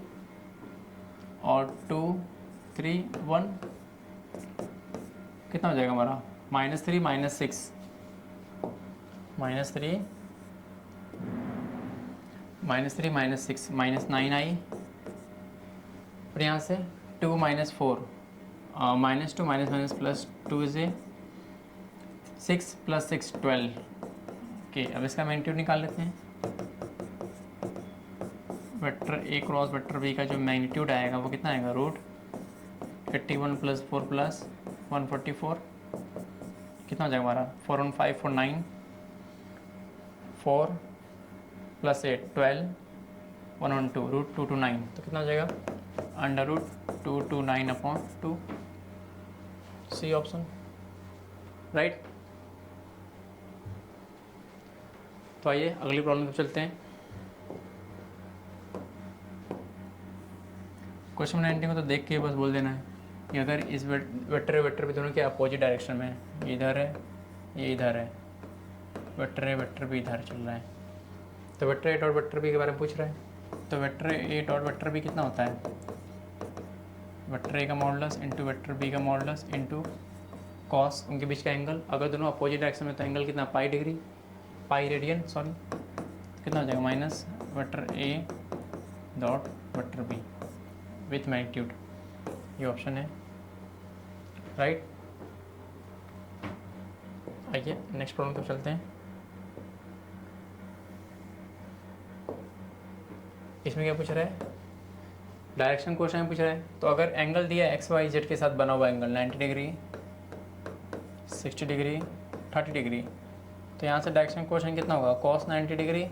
और 2 3 1, कितना हो जाएगा हमारा -3 -6 -3 -6 -9 आई, और यहाँ से 2 - 4 -2 - प्लस 2 से 6 + 6 12। ओके, अब इसका मैग्नीट्यूड निकाल लेते हैं। वेक्टर ए क्रॉस वेक्टर बी का जो मैग्नीट्यूड आएगा वो कितना आएगा √81 + 4 + 144, कितना हो जाएगा हमारा 4 1 5 4 9 4 + 8 12 1 1 2 √229, तो कितना हो जाएगा √229/2, सी ऑप्शन, राइट। तो आइए अगली प्रॉब्लम पर चलते हैं। क्वेश्चन 19 को तो देख के बस बोल देना है कि अगर इस वेक्टर भी दोनों के अपोजिट डायरेक्शन में है, ये इधर है ये इधर है, वेक्टर भी इधर चल रहा है, तो वेक्टर ए डॉट वेक्टर बी के बारे में पूछ रहा है। तो वेक्टर ए डॉट वेक्टर बी कितना होता है वेक्टर ए का मॉडुलस इंटू वेक्टर बी का मॉडुलस इंटू कॉस उनके बीच का एंगल, अगर दोनों अपोजिट डायरेक्शन में तो एंगल कितना pi degree, pi radian sorry, कितना हो जाएगा minus vector A dot vector B with magnitude, ये ऑप्शन है राइट। आइए नेक्स्ट प्रॉब्लम पे चलते हैं। इसमें क्या पूछ रहा है, डायरेक्शन क्वेश्चन पूछ रहा है। तो अगर एंगल दिया है एक्स वाई जेड के साथ बना हुआ एंगल 90 डिग्री, 60 डिग्री, 30 डिग्री, तो यहाँ से डायरेक्शन क्वेश्चन कितना होगा, cos 90 degree,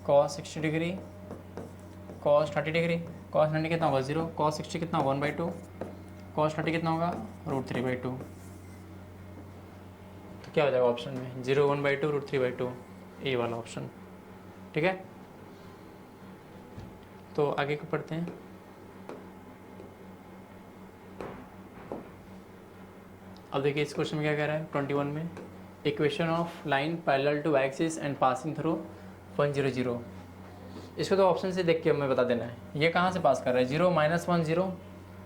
cos 60 degree, cos 30 degree. Cos 90 कितना होगा 0, कॉस 60 कितना होगा 1/2, कॉस 30 कितना होगा √3/2। तो क्या हो जाएगा ऑप्शन में 0 1/2 √3/2, ए वाला ऑप्शन। ठीक है, तो आगे को पढ़ते हैं। अब देखिए इस क्वेश्चन में क्या कह रहा है 21 में, equation of line parallel to axis and passing through 1 0 0। इसको तो ऑप्शन से देख के हमें बता देना है, ये कहाँ से पास कर रहा है 0 -1 0,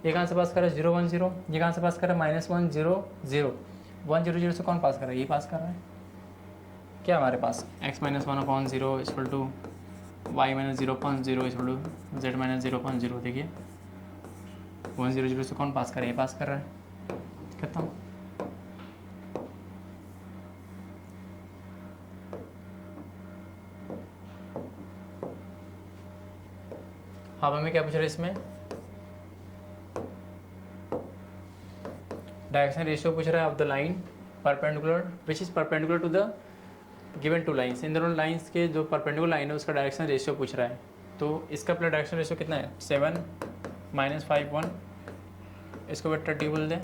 ये कहाँ से पास कर रहा है 0 1 0, ये कहाँ से पास कर रहा है -1 0 0, 1 0 0 से कौन पास कर रहा है, ये पास कर रहा है। क्या हमारे पास x - 1/0 equal to y - 0.0 equal to z - 0.0। देखिए 1 0 0 से कौन पास कर रहा है, ये पास कर रहा है। खत्म। अब हमें क्या पूछ रहा है इसमें, डायरेक्शन रेशियो पूछ रहा है of the line perpendicular which is perpendicular to the given two lines. इन दोनों लाइन्स के जो परपेंडिकुलर लाइन है उसका डायरेक्शन रेशियो पूछ रहा है। तो इसका पहले डायरेक्शन रेशियो कितना है 7 - 5 1, इसको वेक्टर डी बोल दें,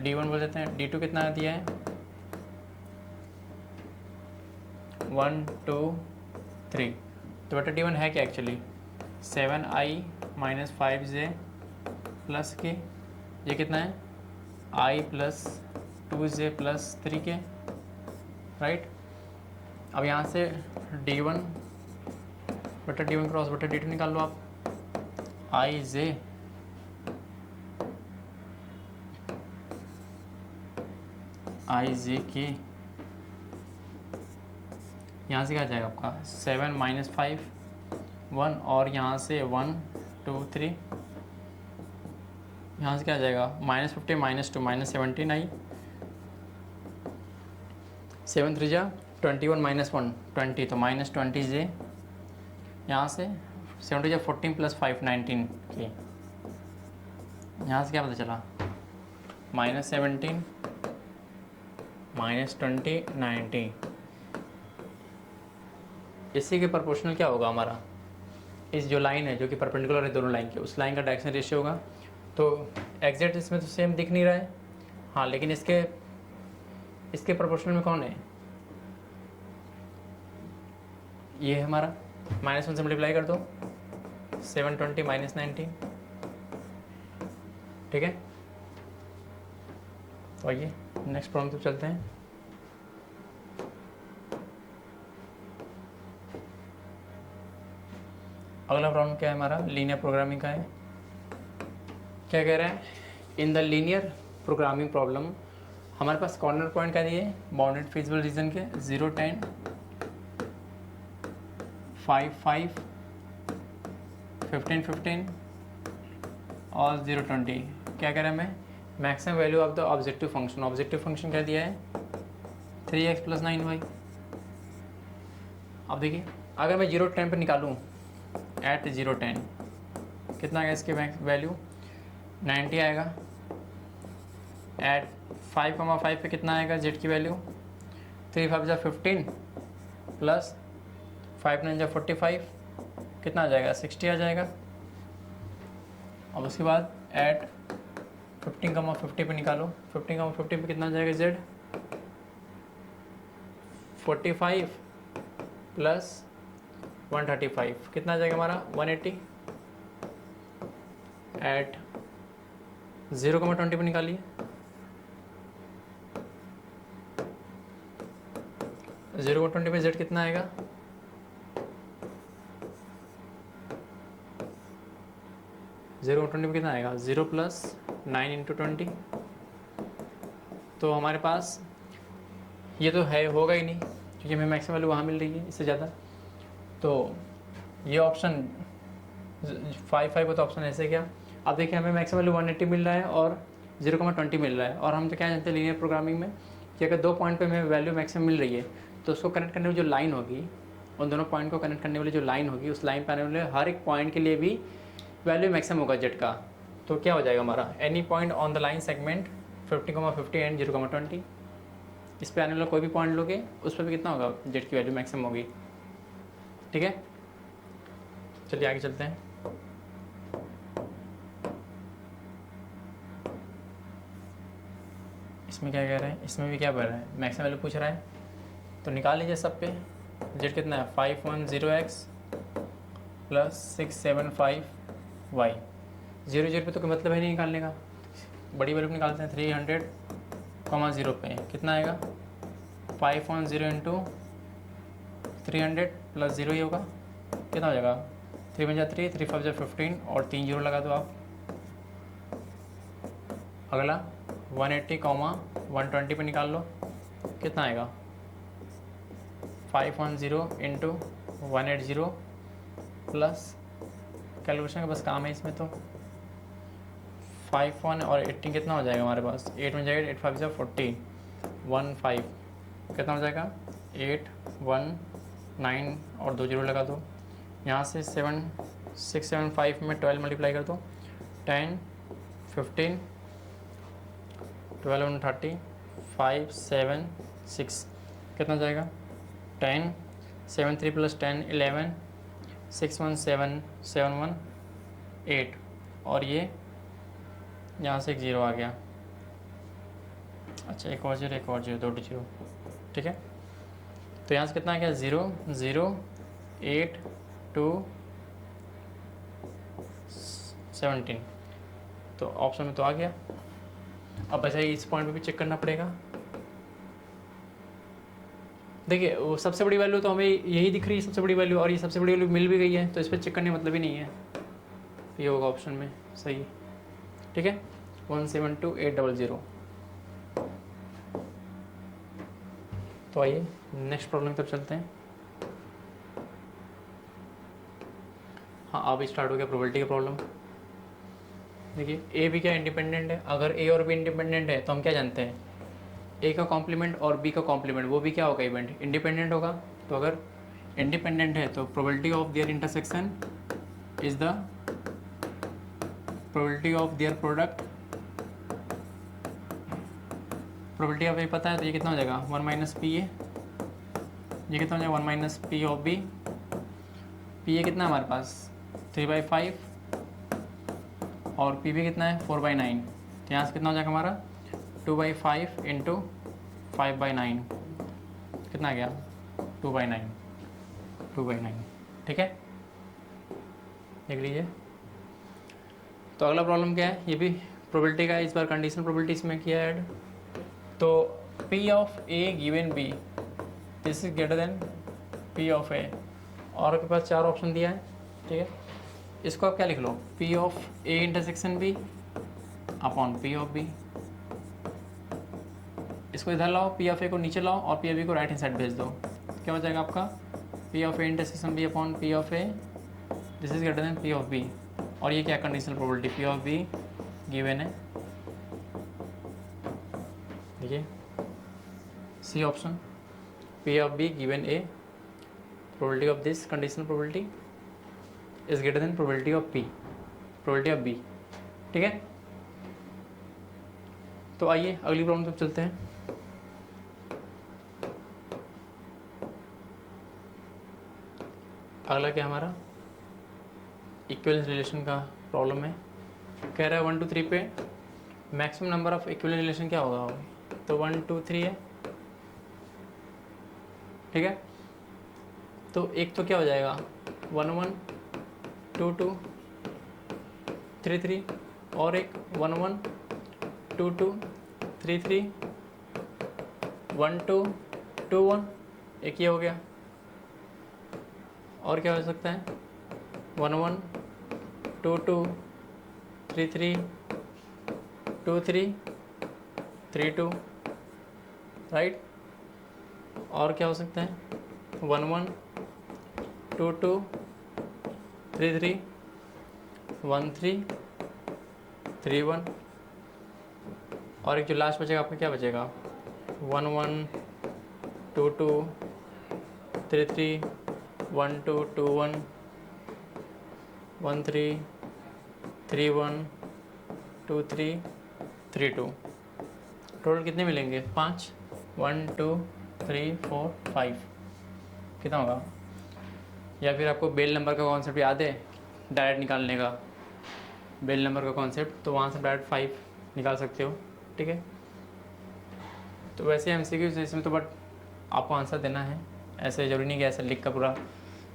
d1 बोल देते हैं, d2 कितना दिया है 1 2 3। तो वेक्टर d1 है क्या एक्चुअली 7i - 5j प्लस के, ये कितना है i + 2j + 3k राइट। अब यहाँ से d1 vector d1 cross vector d2 निकाल लो आप, ij के, यहाँ से क्या जाएगा आपका 7 - 5 1, और यहाँ से 1 2 3, यहाँ से क्या जाएगा -50 - 2 -17 आई, 7 3 जा 21 - 1 20, तो -20j, यहाँ से 7 जा 14 + 5 19 के, यहाँ से क्या पता चला -17 -20 90। इसी के प्रोपोर्शनल क्या होगा हमारा, इस जो लाइन है जो कि परपेंडिकुलर है दोनों लाइन के, उस लाइन का डायरेक्शन रेशियो होगा। तो एग्जैक्ट इसमें तो सेम दिख नहीं रहा है, हाँ, लेकिन इसके प्रोपोर्शनल में कौन है, ये है हमारा, -1 से मल्टीप्लाई कर दो 720 - 19। ठीक है, तो आइए नेक्स्ट प्रॉब्लम पे चलते हैं। अगला प्रॉब्लम क्या है हमारा, लीनियर प्रोग्रामिंग का है। क्या कह रहा है, in the linear programming problem हमारे पास कॉर्नर पॉइंट क्या दिए, बाउंडेड फिजिबल रीजन के 0 10 5 5 15 15 और 0 20। क्या कह रहा है हमें, maximum value of the objective function, objective function क्या दिया है 3x + 9y। अब देखिए अगर मैं 0 10 पर निकालूँ एट 0 10 कितना आएगा, इसके वैल्यू 90 आएगा। एट 5,5 पे कितना आएगा z की वैल्यू 3 5 जा 15 प्लस 5 9 जा 45, कितना आ जाएगा 60 आ जाएगा। अब उसके बाद एट 15,50 पे निकालो, 15,50 पे कितना आ जाएगा z 45 प्लस 135, कितना आ जाएगा हमारा 180। एट 0,20 पे निकालिए, 0,20 पे z कितना आएगा 1 0 20 में कितना आएगा 0 प्लस 9 इंटू 20। तो हमारे पास ये तो है होगा ही नहीं क्योंकि हमें मैक्सिमम वैल्यू वहाँ मिल रही है इससे ज़्यादा। तो ये ऑप्शन 5 को तो ऑप्शन ऐसे क्या। अब देखिए हमें मैक्सिमम वैल्यू 180 मिल रहा है और 0,20 मिल रहा है, और हम तो क्या जानते हैं लीनियर प्रोग्रामिंग में कि अगर 2 पॉइंट पे हमें वैल्यू मैक्सिमम मिल रही है तो उसको कनेक्ट करने वाली जो लाइन होगी, उन दोनों पॉइंट को कनेक्ट करने वाली जो लाइन होगी, उस लाइन पर आने वाले हर एक पॉइंट के लिए भी वैल्यू मैक्सिमम होगा जेड का। तो क्या हो जाएगा हमारा any point on the line segment 50,50 and 0,20। इस पे आने वाला कोई भी पॉइंट लोगे उस पर भी कितना होगा जेड की वैल्यू मैक्सिमम होगी। ठीक है, चलिए आगे चलते हैं। इसमें क्या कह रहे हैं, इसमें भी क्या बोल रहा है, मैक्सिमम वैल्यू पूछ रहा है। तो निकाल लीजिए सब पे। जेड कितना है 510x प्लस 675y। 0 पे तो कोई मतलब है नहीं निकालने का, बड़ी वैल्यू निकालते हैं। 300,0 पे कितना आएगा 510 इंटू 300 प्लस 0 ही होगा, कितना हो जाएगा 3 बन 3 3 5 15 और 3 0 लगा दो आप। अगला 180,120 पे निकाल लो, कितना आएगा 510 इंटू 180 प्लस, कैलकुलेशन का बस काम है इसमें। तो 51 और 18 कितना हो जाएगा हमारे पास, 8 बन जाएगा 8 5 40 15 कितना हो जाएगा 8 1 9 और 2 0 लगा दो। यहाँ से 7 6 7 5 में 12 मल्टीप्लाई कर दो, 10 15 12 30 5 7 6 कितना जाएगा 10 7 3 प्लस 10 11 6 1 7 7 1 8 और ये यहाँ से एक 0 आ गया। अच्छा एक और 0 2 0। ठीक है, तो यहाँ से कितना आ गया 0 0 8 2 17। तो ऑप्शन में तो आ गया। अब ऐसे ही इस पॉइंट पे भी चेक करना पड़ेगा। देखिए वो सबसे बड़ी वैल्यू तो हमें यही दिख रही है सबसे बड़ी वैल्यू, और ये सबसे बड़ी वैल्यू मिल भी गई है, तो इस पर चेक करने मतलब ही नहीं है। ये होगा ऑप्शन में सही। ठीक है 172,800। तो आइए नेक्स्ट प्रॉब्लम तब चलते हैं। हाँ अब स्टार्ट हो गया प्रोबेबिलिटी का प्रॉब्लम। देखिए ए भी क्या इंडिपेंडेंट है, अगर ए और बी इंडिपेंडेंट है तो हम क्या जानते हैं ए का कॉम्प्लीमेंट और बी का कॉम्प्लीमेंट वो भी क्या होगा इवेंट इंडिपेंडेंट होगा। तो अगर इंडिपेंडेंट है तो probability of their intersection is the probability of their product. Probability of A पता है तो ये कितना हो जाएगा 1 माइनस पी ए, ये कितना हो जाएगा 1 minus P of B. P A कितना है हमारे पास 3/5 और पी बी कितना है 4/9। तो यहाँ से कितना हो जाएगा हमारा 2/5 इंटू 5/9 कितना आ गया 2/9 2/9। ठीक है देख लीजिए। तो अगला प्रॉब्लम क्या है, ये भी प्रोबेबिलिटी का, इस बार कंडीशनल प्रोबेबिलिटी इसमें किया है ऐड। तो P of A given B this is greater than P of A, और आपके पास 4 ऑप्शन दिया है। ठीक है, इसको आप क्या लिख लो P of A intersection B upon P of B। इसको इधर लाओ, P ऑफ A को नीचे लाओ और P ऑफ B को राइट हैंड साइड भेज दो। क्या हो जाएगा आपका P of A intersection B upon P of A this is greater than P of B। और ये क्या conditional probability P of B given है। देखिए C option P of B given A, probability of this conditional probability is greater than probability of P, probability of B। ठीक है, तो आइए अगली प्रॉब्लम तक चलते हैं। अगला क्या हमारा इक्विवेलेंस रिलेशन का प्रॉब्लम है। कह रहा है 1 2 3 पे maximum number of equivalence relation क्या होगा, तो 1 2 3 है। ठीक है, तो एक तो क्या हो जाएगा 1 1 2 2 3 3 और एक 1 1 2 2 3 3 1 2 2 1, एक ये हो गया। और क्या हो सकता है 1 1 2 2 3 3 2 3 3 2, राइट। और क्या हो सकता है, 1 1 2 2 3 3 1 3 3 1, और एक जो लास्ट बचेगा आपका क्या बचेगा, 1 1 2 2 3 3 1 2 2 1 1 3 3 1 2 3 3 2। टोटल कितने मिलेंगे, 5, 1 2 3 4 5, कितना होगा। या फिर आपको बेल नंबर का कॉन्सेप्ट याद है डायरेक्ट निकालने का, बेल नंबर का कॉन्सेप्ट, तो वहाँ से डायरेक्ट 5 निकाल सकते हो, ठीक है। तो वैसे MCQ इसमें तो बट आपको आंसर देना है, ऐसे ज़रूरी नहीं कि ऐसे लिख कर पूरा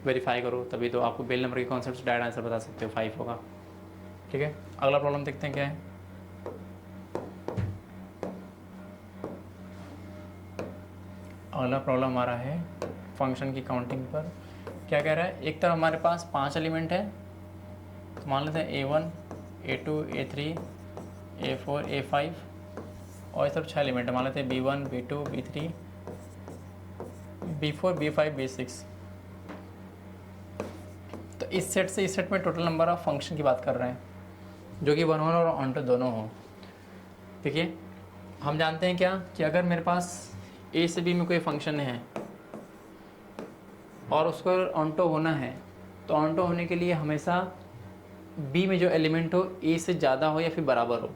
वेरीफाई करो, तभी तो आपको बेल नंबर के कॉन्सेप्ट से डायरेक्ट आंसर बता सकते हो, 5 होगा, ठीक है। अगला प्रॉब्लम देखते हैं क्या है। अगला प्रॉब्लम हमारा है फंक्शन की काउंटिंग पर। क्या कह रहा है, एक तरफ हमारे पास 5 एलिमेंट है, तो मान लेते हैं A1 A2 A3 A4 A5, और इस तरफ 6 एलिमेंट है, मान लेते हैं B1 B2 B3 B4 B5 B6। तो इस सेट से इस सेट में टोटल नंबर ऑफ फंक्शन की बात कर रहे हैं, जो कि 1 1 और ऑनटू दोनों हो। देखिए हम जानते हैं क्या कि अगर मेरे पास A से B में कोई फंक्शन है और उसको ऑनटो होना है, तो ऑनटो होने के लिए हमेशा B में जो एलिमेंट हो A से ज़्यादा हो या फिर बराबर हो,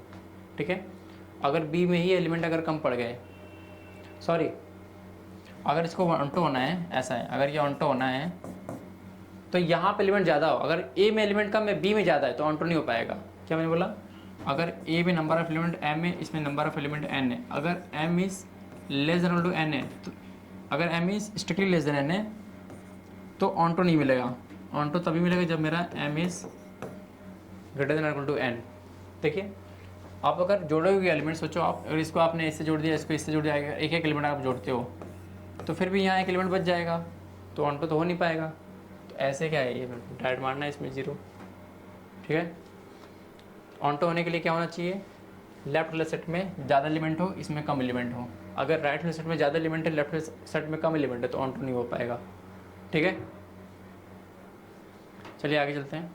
ठीक है। अगर B में ही एलिमेंट अगर कम पड़ गए, सॉरी, अगर इसको ऑनटो होना है, ऐसा है, अगर ये ऑनटो होना है तो यहाँ पे एलिमेंट ज़्यादा हो, अगर A में एलिमेंट कम है B में ज़्यादा है तो ऑनटो नहीं हो पाएगा। क्या मैंने बोला, अगर A में नंबर ऑफ एलिमेंट M है, इसमें नंबर ऑफ एलिमेंट N है, अगर M is less than to N है, तो अगर M is strictly less than N है तो ऑनटो नहीं मिलेगा। ऑनटो तभी मिलेगा जब मेरा M is greater than equal to N। देखिए आप अगर जोड़ोगे एलिमेंट, सोचो आप अगर इसको आपने इससे जोड़ दिया, इसको इससे जोड़ दिया, एक एक एलिमेंट आप जोड़ते हो तो फिर भी यहाँ एक एलिमेंट बच जाएगा, तो ऑनटो तो हो नहीं पाएगा। तो ऐसे क्या है, ये डायरेक्ट मारना है इसमें 0, ठीक है। ऑनटो होने के लिए क्या होना चाहिए, लेफ्ट वाले सेट में ज़्यादा एलिमेंट हो, इसमें कम एलिमेंट हो। अगर राइट वाले सेट में ज़्यादा एलिमेंट है, लेफ्ट वाले सेट में कम एलिमेंट है, तो ऑनटो नहीं हो पाएगा, ठीक है। चलिए आगे चलते हैं।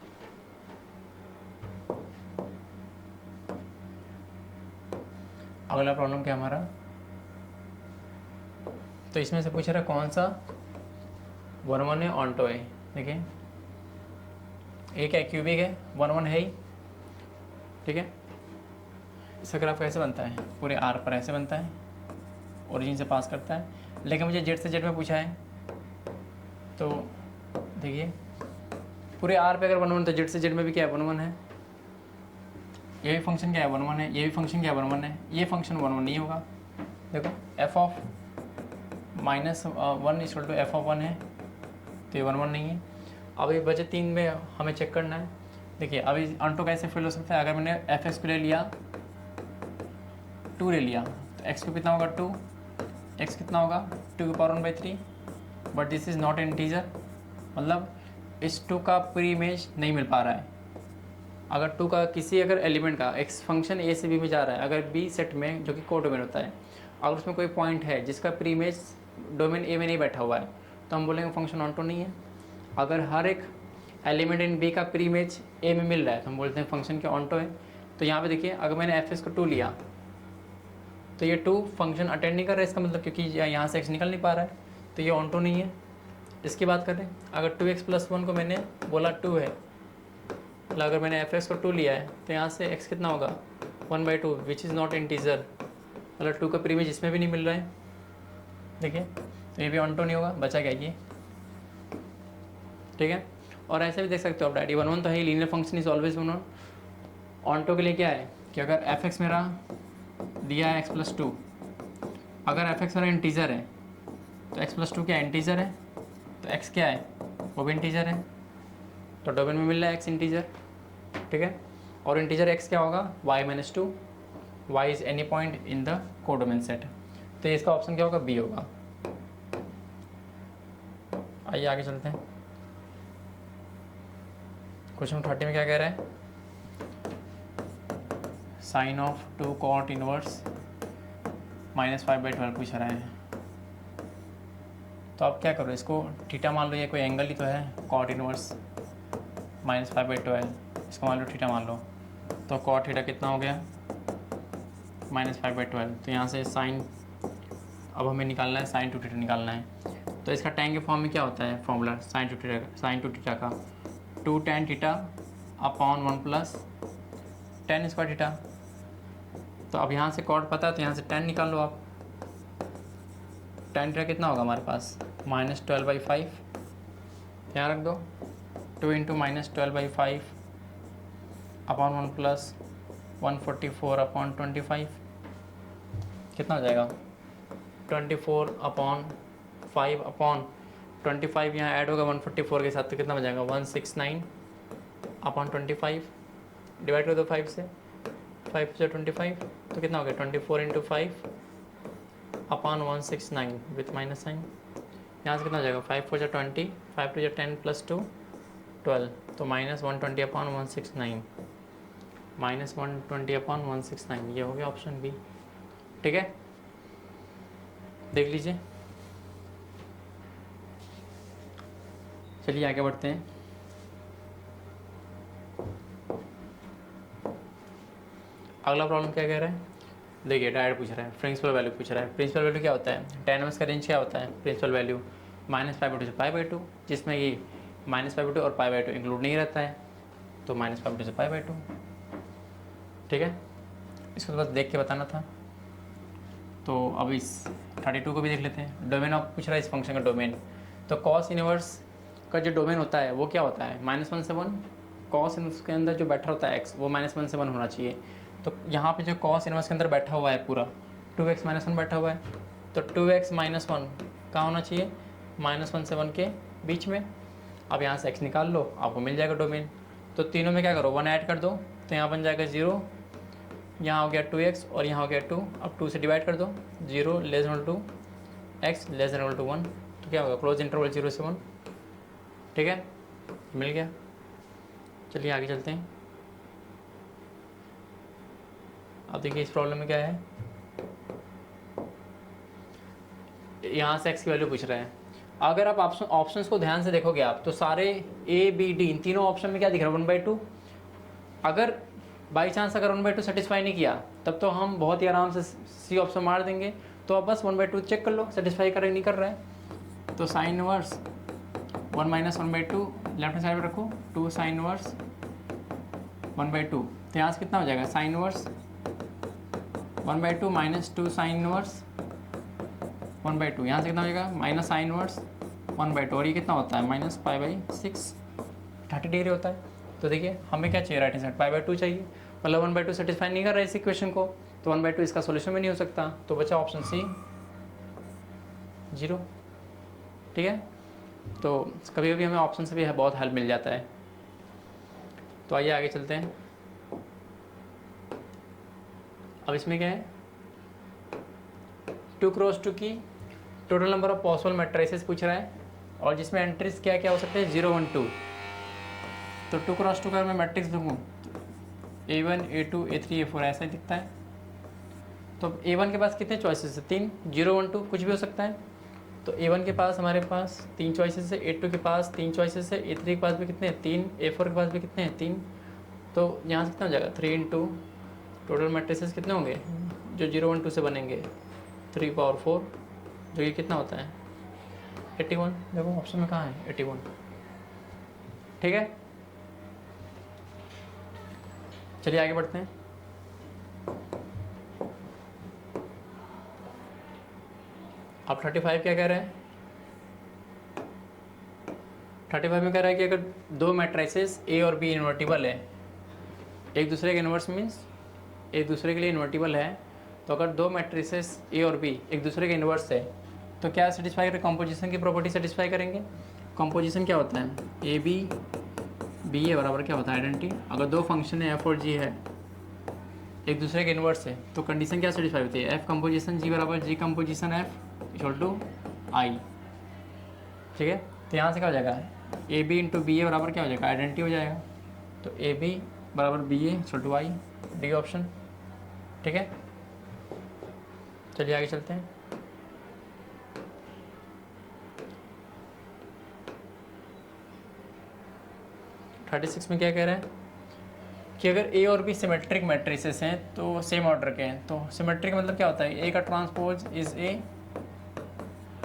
अगला प्रॉब्लम क्या हमारा, तो इसमें से पूछ रहा है कौन सा 1 1 है ऑनटो है। देखिए एक है क्यूबिक है, 1 1 है ही, ठीक है। इसका ग्राफ कैसे बनता है, पूरे आर पर ऐसे बनता है, ओरिजिन से पास करता है, लेकिन मुझे जेड से जेड में पूछा है, तो देखिए पूरे आर पे अगर 1 1 तो जेड से जेड में भी क्या है 1 1 है। ये भी फंक्शन क्या है 1 1 है, ये भी फंक्शन क्या है 1 1 है, ये फंक्शन 1 1 नहीं होगा। देखो f of -1 equal to f of 1 है, तो ये 1 1 नहीं है। अब ये बचे 3 में हमें चेक करना है। देखिए अभी ऑनटो कैसे फिल हो सकता है, अगर मैंने एफ एक्स को ले लिया 2 ले लिया, तो एक्स को कितना होगा 2, एक्स कितना होगा 2 की power 1/3, but this is not integer, मतलब इस 2 का प्री इमेज नहीं मिल पा रहा है। अगर 2 का किसी अगर एलिमेंट का एक्स फंक्शन ए से बी में जा रहा है, अगर बी सेट में जो कि को डोमेन होता है, अगर उसमें कोई पॉइंट है जिसका प्री इमेज डोमेन ए में नहीं बैठा हुआ है, तो हम बोलेंगे फंक्शन ऑनटो नहीं है। अगर हर एक एलिमेंट इन बी का प्री इमेज ए में मिल रहा है, तो हम बोलते हैं फंक्शन के ऑनटो है। तो यहाँ पे देखिए अगर मैंने एफ एस को 2 लिया, तो ये 2 फंक्शन अटेंड नहीं कर रहा है, इसका मतलब क्योंकि यहाँ से एक्स निकल नहीं पा रहा है, तो ये ऑनटो नहीं है। इसकी बात करें, अगर 2x + 1 को मैंने बोला 2 है, मतलब अगर मैंने एफ एक्स को 2 लिया है, तो यहाँ से x कितना होगा 1/2, विच इज़ नॉट इंटीजर, मतलब 2 का प्री इमेज इसमें भी नहीं मिल रहा है। देखिए तो ये भी ऑनटो नहीं होगा, बचा क्या ये, ठीक है। और ऐसे भी देख सकते हो आप डायरेक्ट 1 1 तो है, linear function is always 1 1। Onto के लिए क्या है कि अगर एफ एक्स मेरा दिया है x + 2, अगर एफ एक्स मेरा इंटीजर है तो x + 2 क्या इंटीजर है, तो x क्या है वो भी इंटीजर है, तो डोमेन में मिल रहा है x इंटीजर, ठीक है। और इंटीजर x क्या होगा y - 2, y is any point in the codomain set, तो इसका ऑप्शन क्या होगा बी होगा। आइए आगे चलते हैं। क्वेश्चन 30 में क्या कह रहा है, साइन ऑफ 2 कॉट इनवर्स -5/12 पूछ रहे हैं। तो आप क्या करो, इसको थीटा मान लो, ये कोई एंगल ही तो है, कॉट इनवर्स -5/12, इसको मान लो थीटा मान लो। तो कॉट थीटा कितना हो गया, -5/12। तो यहाँ से साइन, अब हमें निकालना है साइन 2 थीटा निकालना है। तो इसका टैन के फॉर्म में क्या होता है फॉर्मूला साइन 2 थीटा का, 2 tan theta upon 1 + tan square theta. तो अब यहाँ से कॉट पता है तो यहाँ से tan निकाल लो आप। tan थीटा कितना होगा हमारे पास, -12/5, यहाँ रख दो, 2 × -12/5 अपॉन 1 + 144/25 कितना हो जाएगा, 24/5/25 यहाँ ऐड होगा 144 के साथ, तो कितना हो जाएगा 169/25 डिवाइड कर दो 5 से, 5 से 25 तो कितना हो गया 24 × 5/169 विथ माइनस साइन। यहाँ से कितना हो जाएगा 5 4 × 20, 5 2 × 10 + 2 12, तो -120/169, -120/169, ये हो गया ऑप्शन बी। ठीक है, देख लीजिए। चलिए आगे बढ़ते हैं। अगला प्रॉब्लम क्या कह रहा है, देखिए डायरेक्ट पूछ रहा है, प्रिंसिपल वैल्यू पूछ रहा है। प्रिंसिपल वैल्यू क्या होता है, tan इनवर्स का रेंज क्या होता है, प्रिंसिपल वैल्यू -5/2 से π/2, जिसमें ये -5/2 और π/2 इंक्लूड नहीं रहता है, तो -5/2 से π/2। ठीक है, इसको बस देख के बताना था। तो अब इस 32 को भी देख लेते हैं। डोमेन ऑफ पूछ रहा है इस फंक्शन का डोमेन। तो कॉस इनवर्स का जो डोमेन होता है वो क्या होता है, -1 से 1। कॉस इनवर्स के अंदर जो बैठा होता है x, वो -1 से 1 होना चाहिए। तो यहाँ पे जो कॉस इनवर्स के अंदर बैठा हुआ है पूरा 2x - 1 बैठा हुआ है, तो 2x - 1 कहाँ होना चाहिए, -1 से 1 के बीच में। अब यहाँ से x निकाल लो, आपको मिल जाएगा डोमेन। तो तीनों में क्या करो, 1 ऐड कर दो, तो यहाँ बन जाएगा 0, यहाँ हो गया 2x और यहाँ हो गया 2। अब 2 से डिवाइड कर दो, 0 <2 x < 1, तो क्या होगा क्लोज इंटरवल 0 से 1। ठीक है, मिल गया। चलिए आगे चलते हैं। अब देखिए इस प्रॉब्लम में क्या है, यहाँ से x की वैल्यू पूछ रहा है। अगर आप ऑप्शंस को ध्यान से देखोगे आप, तो सारे A B D इन तीनों ऑप्शन में क्या दिख रहा है 1/2। अगर बाई चांस अगर 1/2 सेटिस्फाई नहीं किया, तब तो हम बहुत ही आराम से सी ऑप्शन मार देंगे। तो अब बस 1/2 चेक कर लो सेटिस्फाई कर नहीं कर रहा है। तो sine inverse 1 - 1/2 left hand side में रखो, 2 साइन इनवर्स 1/2। तो यहाँ से कितना हो जाएगा, साइन इनवर्स 1/2 - 2 साइन इनवर्स 1/2। यहाँ से कितना हो जाएगा, माइनस साइन इनवर्स 1/2, और ये कितना होता है -π/6, 30 डिग्री होता है। तो देखिए हमें क्या चाहिए, राइट हैंड साइड π/2 चाहिए, मतलब 1/2 सेटिस्फाई नहीं कर रहा है इस इक्वेशन को, तो 1/2 इसका सोल्यूशन में नहीं हो सकता। तो बचा ऑप्शन सी 0। ठीक है, तो कभी कभी हमें ऑप्शन से भी बहुत हेल्प मिल जाता है। तो आइए आगे चलते हैं। अब इसमें क्या है, 2 × 2 की total number of possible matrices पूछ रहा है, और जिसमें एंट्रीज क्या क्या हो सकते हैं 0 1 2। तो 2 × 2 का मैं मैट्रिक्स दूँगा A1 A2 A3 A4 ऐसा ही दिखता है। तो A1 के पास कितने चॉइसेस है, 3, 0 1 2 कुछ भी हो सकता है। तो A1 के पास हमारे पास 3 चॉइसेस है, A2 के पास 3 चॉइसेस है, A3 के पास भी कितने हैं 3, A4 के पास भी कितने हैं 3। तो यहाँ से कितना हो जाएगा 3 × 2, टोटल मैट्रिसेस कितने होंगे जो 0 1 2 से बनेंगे 3/4, जो ये कितना होता है 81। देखो ऑप्शन में कहाँ है 81। ठीक है, चलिए आगे बढ़ते हैं। अब 35 क्या कह रहे हैं, 35 में कह रहा है कि अगर दो मैट्रिसेस A और B इन्वर्टिबल है, एक दूसरे के इन्वर्स मीन्स एक दूसरे के लिए इन्वर्टिबल है, तो अगर दो मैट्रिसेस A और B एक दूसरे के इन्वर्स है तो क्या सेटिस्फाई करें, कंपोजिशन की प्रॉपर्टी सेटिस्फाई करेंगे। कंपोजिशन क्या होता है, ए बी बी ए बराबर क्या होता है आइडेंटिटी। अगर दो फंक्शन है एफ और जी है एक दूसरे के इन्वर्स है, तो कंडीशन क्या सेटिस्फाई होती है, एफ कंपोजिशन जी बराबर g composition f equal to I. ठीक है, तो यहाँ से क्या हो जाएगा, A B into B A बराबर क्या हो जाएगा, आइडेंटिटी हो जाएगा। तो ए बी बराबर B A equal to I, D option. ठीक है, चलिए आगे चलते हैं। थर्टी सिक्स में क्या कह रहा है कि अगर ए और बी सिमेट्रिक मैट्रिसेस हैं तो सेम ऑर्डर के हैं, तो सिमेट्रिक मतलब क्या होता है, ए का ट्रांसपोज इज ए,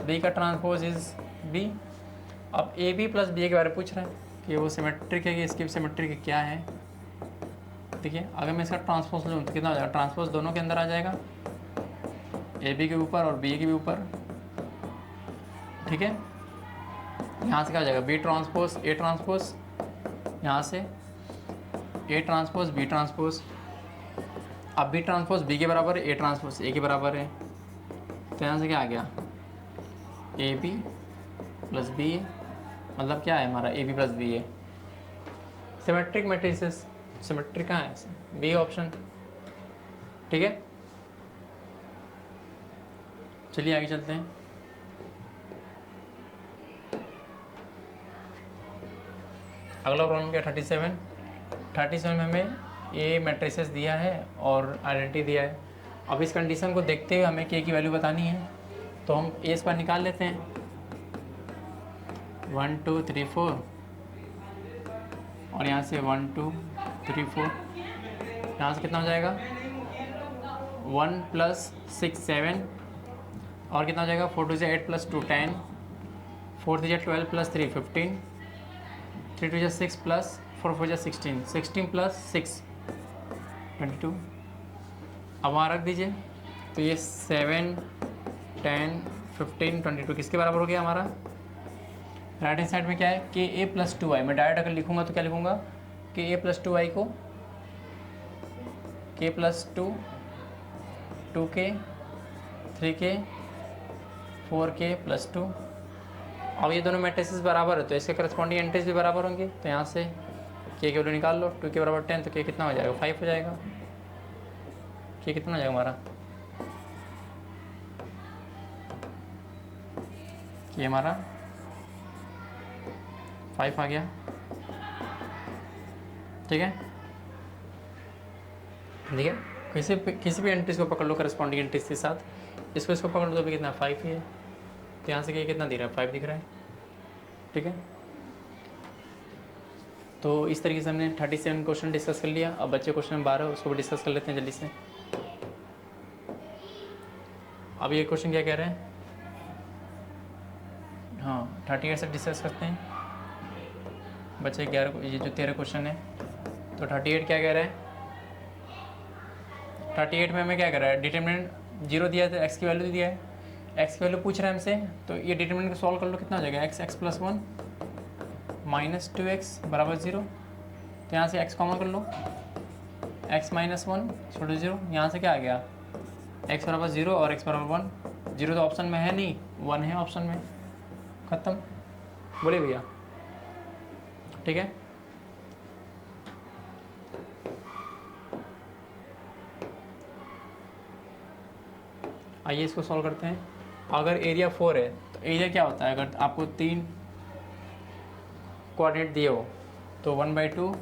बी का ट्रांसपोज इज बी। अब ए बी प्लस बी के बारे में पूछ रहा है कि वो सिमेट्रिक है कि इसकी सिमेट्रिक क्या है। देखिए अगर मैं इसका ट्रांसपोज लूँ तो कितना हो जाएगा, ट्रांसपोज दोनों के अंदर आ जाएगा, ए बी के ऊपर और बी के भी ऊपर, ठीक है। यहाँ से क्या हो जाएगा, बी ट्रांसपोज ए ट्रांसपोज, यहाँ से ए ट्रांसपोज बी ट्रांसपोज। अब बी ट्रांसपोज बी के बराबर है, ए ट्रांसपोज ए के बराबर है, तो यहाँ से क्या आ गया, A B plus B A, मतलब क्या है हमारा A B plus B A. Symmetric matrices, symmetric कहाँ है, बी ऑप्शन, ठीक है। चलिए आगे चलते हैं। अगला प्रॉब्लम क्या, 37 में हमें ए मैट्रिसेस दिया है और आइडेंटिटी दिया है। अब इस कंडीशन को देखते हुए हमें के की वैल्यू बतानी है, तो हम ए स्क्वायर निकाल लेते हैं, 1 2 3 4 और यहाँ से 1 2 3 4, यहाँ से कितना हो जाएगा 1 प्लस 6 7 और कितना हो जाएगा 4 2 8 प्लस 2 10, 4 3 12 प्लस 3 15, 3 2 6 प्लस 4 4 16, 16 प्लस 6 22। अब वहाँ रख दीजिए, तो ये 7 10 15 22 किसके बराबर हो गया हमारा, राइट हैंड साइड में क्या है कि ए प्लस 2 आई। मैं डायरेक्ट अगर लिखूँगा तो क्या लिखूँगा कि ए प्लस 2 आई को के plus 2 2k 3k 4k plus 2। अब ये दोनों मैट्रिसेस बराबर है तो इसके करस्पॉन्डिंग एंट्रीज भी बराबर होंगे, तो यहाँ से के वैल्यू निकाल लो, 2 के बराबर 10 तो के कितना हो जाएगा 5 हो जाएगा, के कितना हो जाएगा हमारा, ये हमारा 5 आ गया, ठीक है। ठीक है, किसी भी एंट्रीज को पकड़ लो करस्पॉन्डिंग एंट्रीज के साथ, इसको पकड़ लो तो भी कितना 5 ही है, तो यहाँ से के कितना दिख रहा है 5 दिख रहा है, ठीक है। तो इस तरीके से हमने 37 क्वेश्चन डिस्कस कर लिया। अब बच्चे क्वेश्चन 12 उसको भी डिस्कस कर लेते हैं जल्दी से। अब ये क्वेश्चन क्या कह रहे हैं, हाँ 38 से डिस्कस करते हैं बच्चे 11, ये जो 13 क्वेश्चन है, तो 38 क्या कह रहा है, 38 में हमें क्या कर रहा है, डिटरमिनेंट 0 दिया है तो एक्स की वैल्यू दिया है, एक्स की वैल्यू पूछ रहा है हमसे, तो ये डिटरमिनेंट को सॉल्व कर लो, कितना हो जाएगा एक्स प्लस 1 माइनस 2x बराबर 0, तो यहाँ से x कॉमन कर लो, x माइनस 1 छोड़ो 0, यहाँ से क्या आ गया x बराबर 0 और x बराबर 1, 0 तो ऑप्शन में है नहीं, 1 है ऑप्शन में, ख़त्म, बोले भैया, ठीक है। आइए इसको सॉल्व करते हैं। अगर एरिया 4 है तो एरिया क्या होता है, अगर आपको 3 कोऑर्डिनेट दिए हो तो 1/2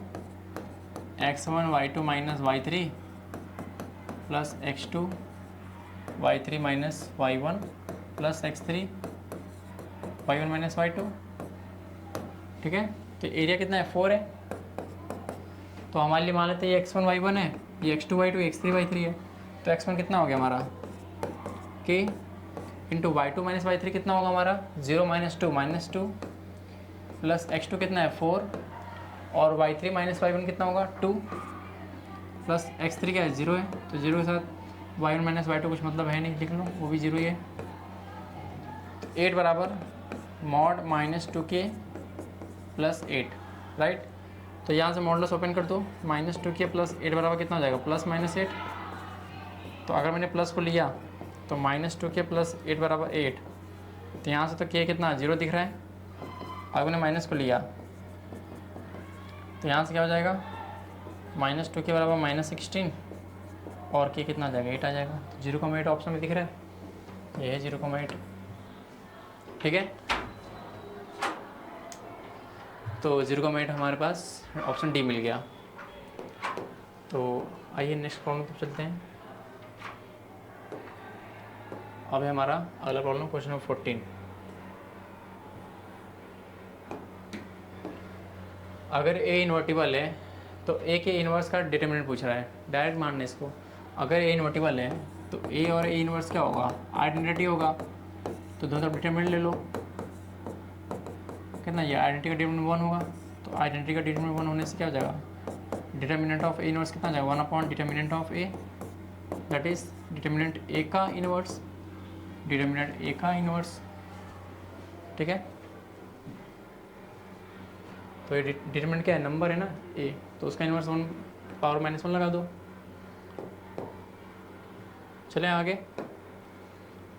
x1 y2 minus y3 plus x2 y3 minus y1 plus x3 y1 minus y2, ठीक है। तो एरिया कितना है 4 है, तो हमारे लिए मान लेते हैं ये x1 y1 है, ये x2 y2 x3 y3 है, तो x1 कितना हो गया हमारा k into y2 minus y3 कितना होगा हमारा 0 माइनस 2 माइनस 2 प्लस x2 कितना है 4 और y3 माइनस y1 कितना होगा 2 प्लस x3 क्या है 0 है, तो 0 के साथ y1 माइनस y2 कुछ मतलब है नहीं, लिख लो वो भी 0 ही है। तो 8 बराबर mod minus 2k plus 8, right. तो यहाँ से मॉडल्स ओपन कर दो, माइनस 2k प्लस 8 बराबर कितना हो जाएगा प्लस माइनस 8, तो अगर मैंने प्लस को लिया तो माइनस 2k प्लस 8 बराबर 8, तो यहाँ से तो k कितना 0 दिख रहा है, अगर मैंने माइनस को लिया तो यहाँ से क्या हो जाएगा माइनस 2k बराबर माइनस 16 और k कितना आ जाएगा 8 आ जाएगा, तो 0,8 ऑप्शन में दिख रहा है, ये है 0,8, ठीक है। तो 0,8 हमारे पास ऑप्शन डी मिल गया। तो आइए नेक्स्ट प्रॉब्लम पर चलते हैं। अब है हमारा अगला प्रॉब्लम क्वेश्चन नंबर 14। अगर ए इन्वर्टिबल है तो ए के इन्वर्स का डिटर्मिनेंट पूछ रहा है। डायरेक्ट मानने इसको, अगर ए इन्वर्टिबल है तो ए और ए इन्वर्स क्या होगा, आइडेंटिटी होगा। तो दोनों तरफ डिटर्मिनेंट ले लो, कितना ये आइडेंटिटी का डिटर्मिनेंट 1 होगा। तो आइडेंटिटी का डिटर्मिनेंट 1 होने से क्या हो जाएगा, डिटर्मिनेंट ऑफ ए इन्वर्स कितना जाएगा, 1 upon determinant of A, that is determinant A का इन्वर्स, डिटर्मिनेंट ए का इन्वर्स। ठीक है, तो ये डिटर्मिनेंट क्या है, नंबर है ना ए, तो उसका इन्वर्स 1 पावर -1 लगा दो। चलें आगे,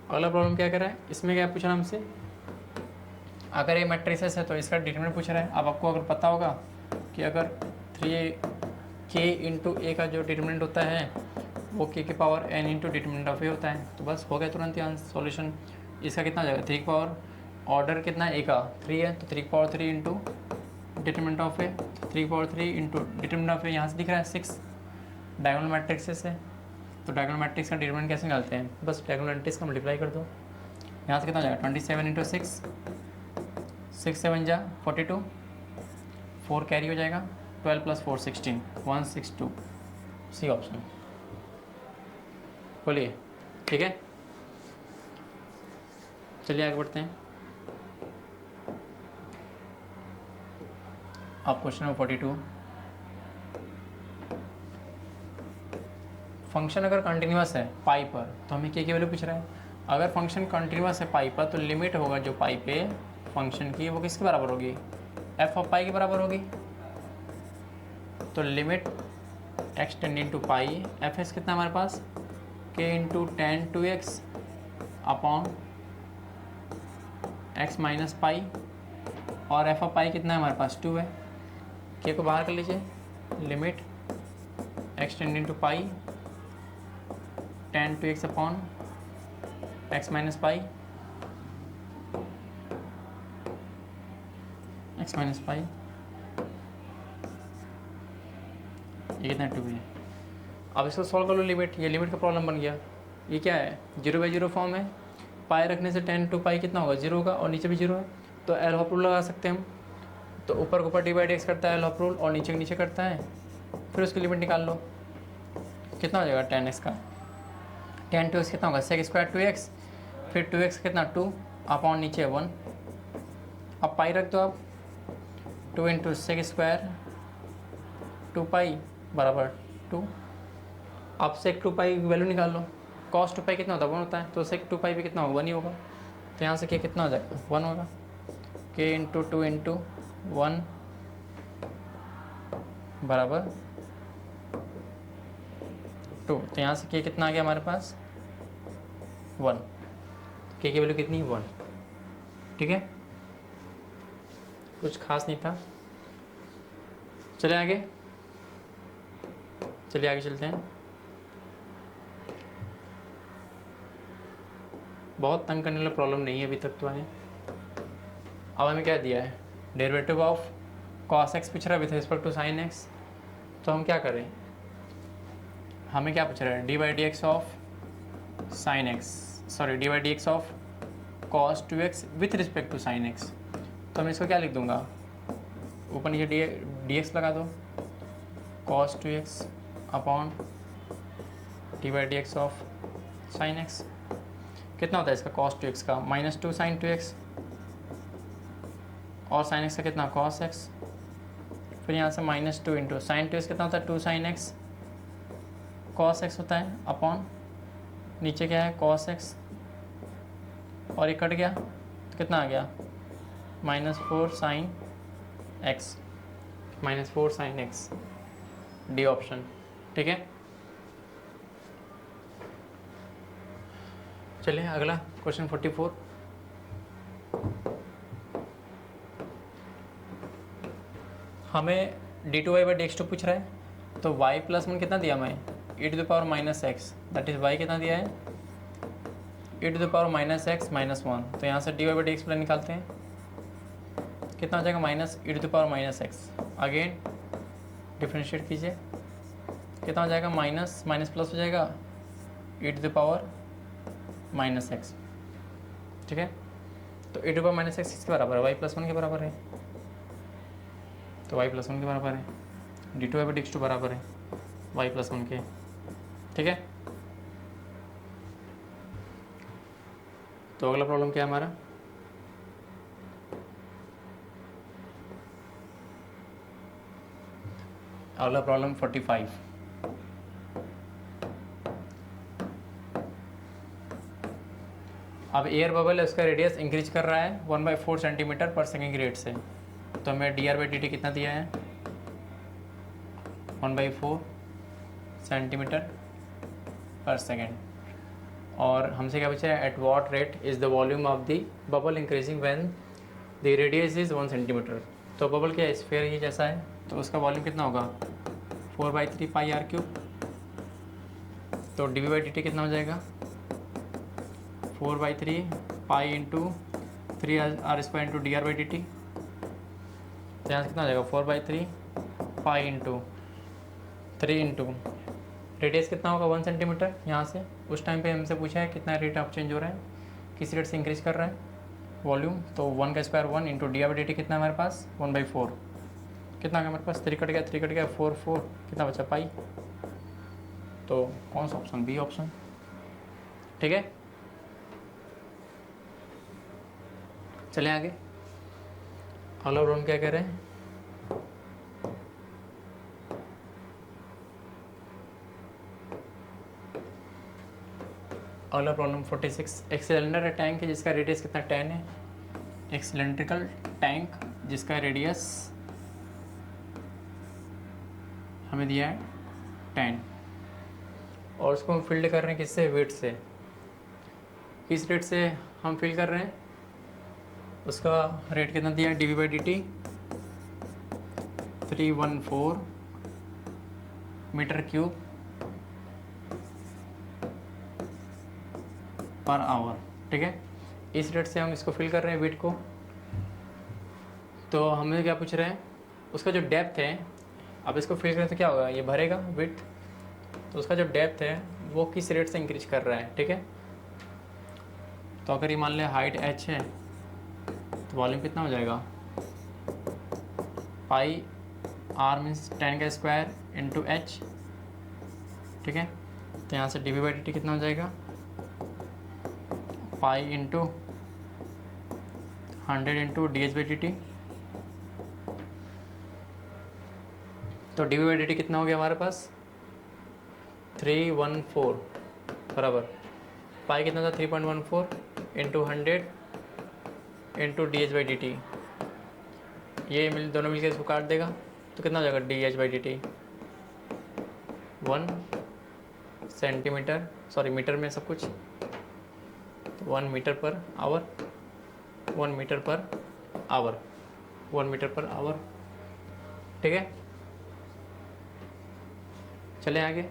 अगला प्रॉब्लम क्या कर रहा है, इसमें क्या पूछा हमसे, अगर ये मैट्रिसेस है तो इसका डिटर्मिनेंट पूछ रहा है। अब आपको अगर पता होगा कि अगर 3k इंटू ए का जो डिटर्मिनेंट होता है वो k की power n into determinant of A होता है, तो बस हो गया तुरंत यहाँ सॉल्यूशन। इसका कितना हो जाएगा, 3 की पावर, ऑर्डर कितना है ए का 3 है, तो 3 की पावर 3 इंटू डिटर्मिनेंट ऑफ ए, 3 की पावर 3 इंटू डिटर्मिनेंट ऑफ ए, यहाँ से दिख रहा है 6। डायगोनल मैट्रिक्सेस है तो डायगोनल मैट्रिक्स का डिटर्मिनेंट कैसे निकालते हैं, बस डायगोनल मैट्रिक्स का मल्टीप्लाई कर दो। यहाँ से कितना हो जाएगा, 27 इंटू 6, 6 7 जा 42, 4 कैरी हो जाएगा, 12 + 4 16, 162, सी ऑप्शन। बोलिए, ठीक है, चलिए आगे बढ़ते हैं। अब क्वेश्चन नंबर 42, फंक्शन अगर कंटिन्यूअस है पाई पर तो हमें के की वैल्यू पूछ रहा है। अगर फंक्शन कंटिन्यूअस है पाई पर तो लिमिट होगा जो पाई पे फंक्शन की वो किसके बराबर होगी, एफ ऑफ पाई के बराबर होगी। तो limit x tending to pi, f s कितना हमारे पास, k into tan two x upon x minus pi, और एफ ऑफ पाई कितना है हमारे पास 2 है। के को बाहर कर लीजिए, limit x tending to pi tan two x upon x minus pi, x minus pi, ये कितना 2 है। अब इसको सॉल्व कर लो लिमिट, ये लिमिट का प्रॉब्लम बन गया। ये क्या है, 0/0 फॉर्म है, पाई रखने से 10 टू पाई कितना होगा 0 होगा, और नीचे भी 0 है, तो एल हॉप रूल लगा सकते हैं हम। तो ऊपर को ऊपर डी/x करता है एल हॉप रूल, और नीचे नीचे करता है, फिर उसकी लिमिट निकाल लो, कितना हो जाएगा 10x का, 10 टू एक्स कितना होगा sec स्क्वायर 2x, फिर 2x कितना 2 अपॉन नीचे 1, अब पाई रख दो आप, 2 इंटू सेक स्क्वायर 2 पाई बराबर 2। अब सेक 2 पाई की वैल्यू निकाल लो, कॉस 2 पाई कितना होता है 1 होता है, तो सेक 2 पाई भी कितना होगा 1 ही होगा। तो यहाँ से के कितना हो जाएगा 1 होगा, के इंटू 2 इंटू 1 बराबर 2। तो यहाँ से के कितना आ गया हमारे पास 1, के की वैल्यू कितनी 1। ठीक है, कुछ खास नहीं था। चले आगे, चलिए आगे चलते हैं। बहुत तंग करने वाला प्रॉब्लम नहीं है अभी तक तो है। अब हमें क्या दिया है, डेरिवेटिव ऑफ cos x पूछ रहा है with respect to sin x, तो हम क्या करें, हमें क्या पूछ रहा है, d/dx of sin x, sorry d/dx of cos 2x with respect to sin x। तो मैं इसको क्या लिख दूंगा, ऊपर नीचे dx लगा दो, cos 2x upon d/dx of sin x। कितना होता है इसका cos 2x का -2 sin 2x, और sin x का कितना cos x, फिर यहाँ से -2 इंटू sin 2x कितना होता है 2 sin x, cos x होता है अपॉन नीचे क्या है cos x, और ये कट गया तो कितना आ गया -4 sin x, -4 sin x, D option. ठीक है, चलिए अगला क्वेश्चन 44। हमें d2y/dx2 पूछ रहा है, तो y + 1 कितना दिया हमें e⁻⁻x, दैट इज y कितना दिया है e⁻⁻x -1। तो यहाँ से dy/dx प्लस निकालते हैं, कितना हो जाएगा -e⁻⁻x, अगेन डिफ्रेंशिएट कीजिए, कितना हो जाएगा माइनस माइनस प्लस हो जाएगा e⁻⁻ माइनस एक्स, ठीक है। तो e to power minus x किसके बराबर है, वाई प्लस वन के बराबर है, तो वाई प्लस वन के बराबर है, d two by d x two बराबर है वाई प्लस वन के, ठीक है। तो अगला प्रॉब्लम क्या है हमारा, अगला प्रॉब्लम 45। अब एयर बबल है, उसका रेडियस इंक्रीज कर रहा है 1/4 सेंटीमीटर पर सेकेंड की रेट से। तो हमें D r by d t कितना दिया है, 1/4 सेंटीमीटर पर सेकेंड। और हमसे क्या पूछा है, at what rate is the volume of the bubble increasing when the radius is 1 centimetre. तो बबल क्या स्फीयर ही जैसा है, तो उसका वॉल्यूम कितना होगा 4/3 पाई आर क्यूब। तो d v by d t कितना हो जाएगा 4/3 pi into 3 r² into d r by d t. तो यहाँ से कितना हो जाएगा 4/3 पाई इंटू 3 इंटू रेडियस कितना होगा 1 सेंटीमीटर यहाँ से। उस टाइम पे हमसे पूछा है कितना रेट ऑफ चेंज हो रहा है, किस रेट से इंक्रीज कर रहा है वॉल्यूम। तो 1 का square 1 into d r by d t कितना है हमारे पास 1/4, कितना हमारे पास 3 कट गया 4 कितना बचा पाई। तो कौन सा ऑप्शन, बी ऑप्शन, ठीक है। चलें आगे, अगला प्रॉब्लम क्या कह रहे हैं, अगला प्रॉब्लम 46। एक सिलेंडर टैंक है जिसका रेडियस कितना 10 है, एक सिलेंड्रिकल टैंक जिसका रेडियस हमें दिया है 10 और उसको हम फिल्ड कर रहे हैं किससे, वेट से। किस रेट से हम फिल कर रहे हैं, उसका रेट कितना दिया है, d v by d t 314 metre cube per hour, ठीक है। इस रेट से हम इसको फिल कर रहे हैं वेट को। तो हमें क्या पूछ रहे हैं, उसका जो डेप्थ है, अब इसको फिल करें तो क्या होगा, ये भरेगा वेट। तो उसका जो डेप्थ है वो किस रेट से इंक्रीज कर रहा है, ठीक है। तो अगर ये मान लें हाइट h है तो वॉल्यूम कितना हो जाएगा, पाई r मीन्स 10 का स्क्वायर इंटू h, ठीक है। तो यहाँ से d v by d t कितना हो जाएगा, pi into 100 into d h by d t. तो d v by d t कितना हो गया हमारे पास 314 बराबर पाई कितना था 3.14 into 100 into d h by d T. ये दोनों मिलकर इसको काट देगा तो कितना हो जाएगा d h by d t 1 centimetre, sorry metre में सब कुछ, 1 metre per hour, 1 metre per hour, 1 metre per hour, ठीक है। चलें आगे,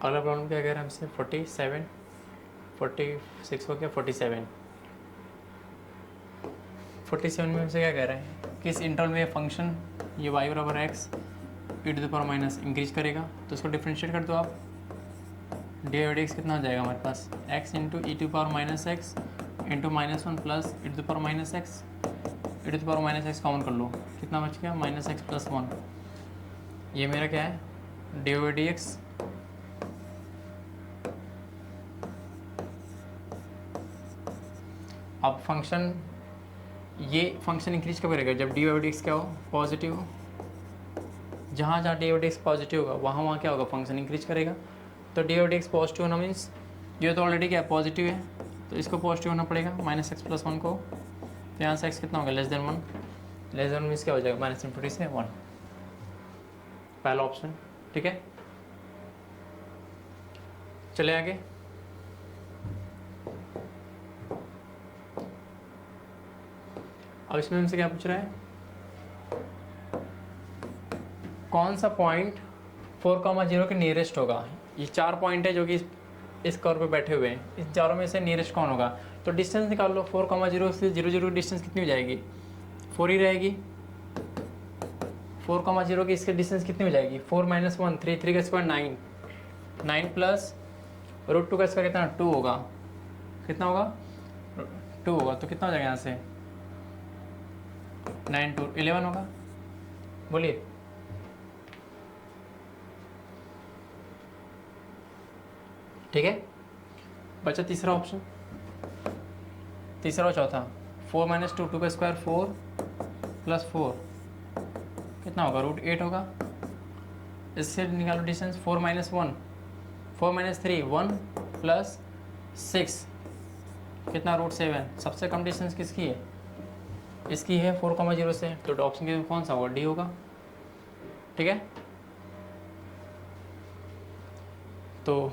अगला प्रॉब्लम क्या कह रहा है हमसे 47, 46 हो गया 47। 47 में हमसे क्या कह रहा है, किस इंटरवल में फंक्शन ये y बराबर x e to the power minus increase करेगा। तो उसको डिफ्रेंशिएट कर दो आप, डी बाई डी एक्स कितना हो जाएगा हमारे पास x into e to power minus x into -1 plus e to the power minus x, e to the power minus x common कर लो, कितना बच गया -x प्लस 1। ये मेरा क्या है डी बाई डी एक्स अब फंक्शन, ये फंक्शन इंक्रीज कब करेगा जब डी बाई डी एक्स क्या हो पॉजिटिव हो। जहाँ जहाँ D by d x positive होगा वहाँ वहाँ क्या होगा फंक्शन इंक्रीज करेगा। तो D by d x positive होना मीन्स ये तो ऑलरेडी क्या पॉजिटिव है तो इसको पॉजिटिव होना पड़ेगा -x प्लस 1 को। तो यहाँ से x कितना होगा <1, लेस देन मीन्स क्या हो जाएगा -∞ से 1, पहला ऑप्शन, ठीक है। चले आगे, अब इसमें हमसे क्या पूछ रहा है, कौन सा पॉइंट 4,0 के नियरेस्ट होगा। ये 4 पॉइंट है जो कि इस कर्व पे बैठे हुए हैं, इन चारों में से नियरेस्ट कौन होगा। तो डिस्टेंस निकाल लो, 4,0 से 0,0 डिस्टेंस कितनी हो जाएगी 4 ही रहेगी, 4,0 की इसकी डिस्टेंस कितनी हो जाएगी, 4 - 1 3, 3 का स्क्वायर 9, 9 प्लस √2 का स्क्वायर कितना 2 होगा, कितना होगा 2 होगा, तो कितना हो जाएगा यहाँ से 9 2 11 होगा। बोलिए ठीक है। बचा तीसरा ऑप्शन, तीसरा और चौथा। 4 - 2 2 का स्क्वायर 4 प्लस 4 कितना होगा √8 होगा। इससे निकालो डिस्टेंस 4 - 1 4 - 3 1 प्लस 6 कितना √7। सबसे कम डिस्टेंस किसकी है, इसकी है 4,0 से, तो ऑप्शन के कौन सा होगा, डी होगा। ठीक है, तो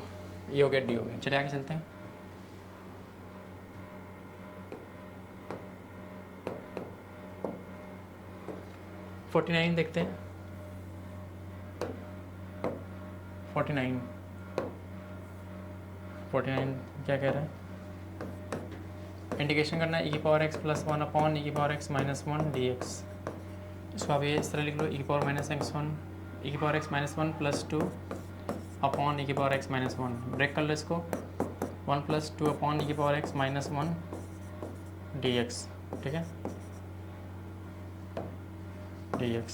ये हो गया, डी हो गया। चलिए आगे चलते हैं। (49) देखते हैं। 49 क्या कह रहा है, इंटीग्रेशन करना है e⁻x + 1 अपॉन e⁻x - 1 dx। इसको आप ये इस तरह लिख लो, e⁻x - 1 + 2 अपॉन e⁻x - 1, ब्रेक कर लो इसको, 1 + 2 अपॉन e⁻x - 1 dx। ठीक है, dx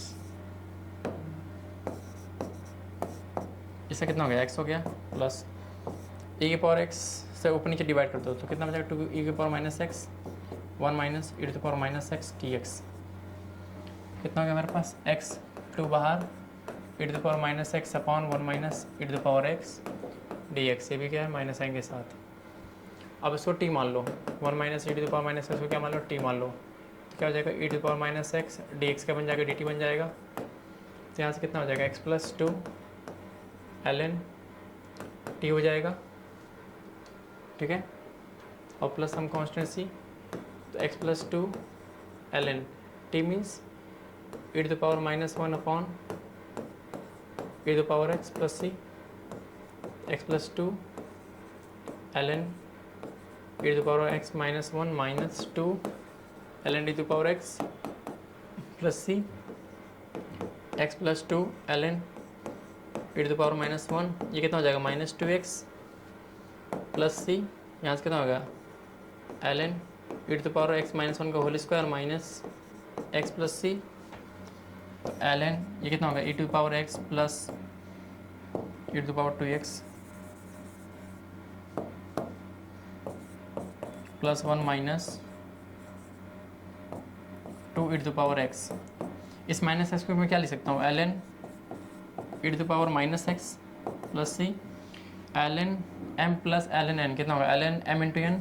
इससे कितना हो गया, x हो गया प्लस e⁻x से ऊपर नीचे डिवाइड कर दो तो कितना बचेगा, 2e⁻x 1 - e⁻x dx। कितना हो गया हमारे पास, x 2 बाहर e⁻x अपॉन 1 - e⁻x dx। ये भी क्या है माइनस साइन के साथ। अब इसको t मान लो, 1 - e⁻x को क्या मान लो, t मान लो, तो क्या हो जाएगा e⁻x dx का बन जाएगा dt बन जाएगा। तो यहाँ से कितना हो जाएगा, x + 2 ln t हो जाएगा। ठीक है, और प्लस हम कॉन्स्टेंट सी, तो x + 2 ln t means e⁻−1 upon e⁻x + c, x + 2 ln e⁻x - 1 minus 2 ln e⁻x + c, x + 2 ln e⁻−1, ये कितना हो जाएगा -2x + c, यहाँ से कितना होगा ln e⁻x - 1 का whole square minus x + c, तो ln ये कितना होगा e⁻x + e⁻2x + 1 माइनस 2e⁻x। इस माइनस एक्स को मैं क्या लिख सकता हूँ, ln e⁻−x + c ln m + ln n, कितना होगा ln m × n,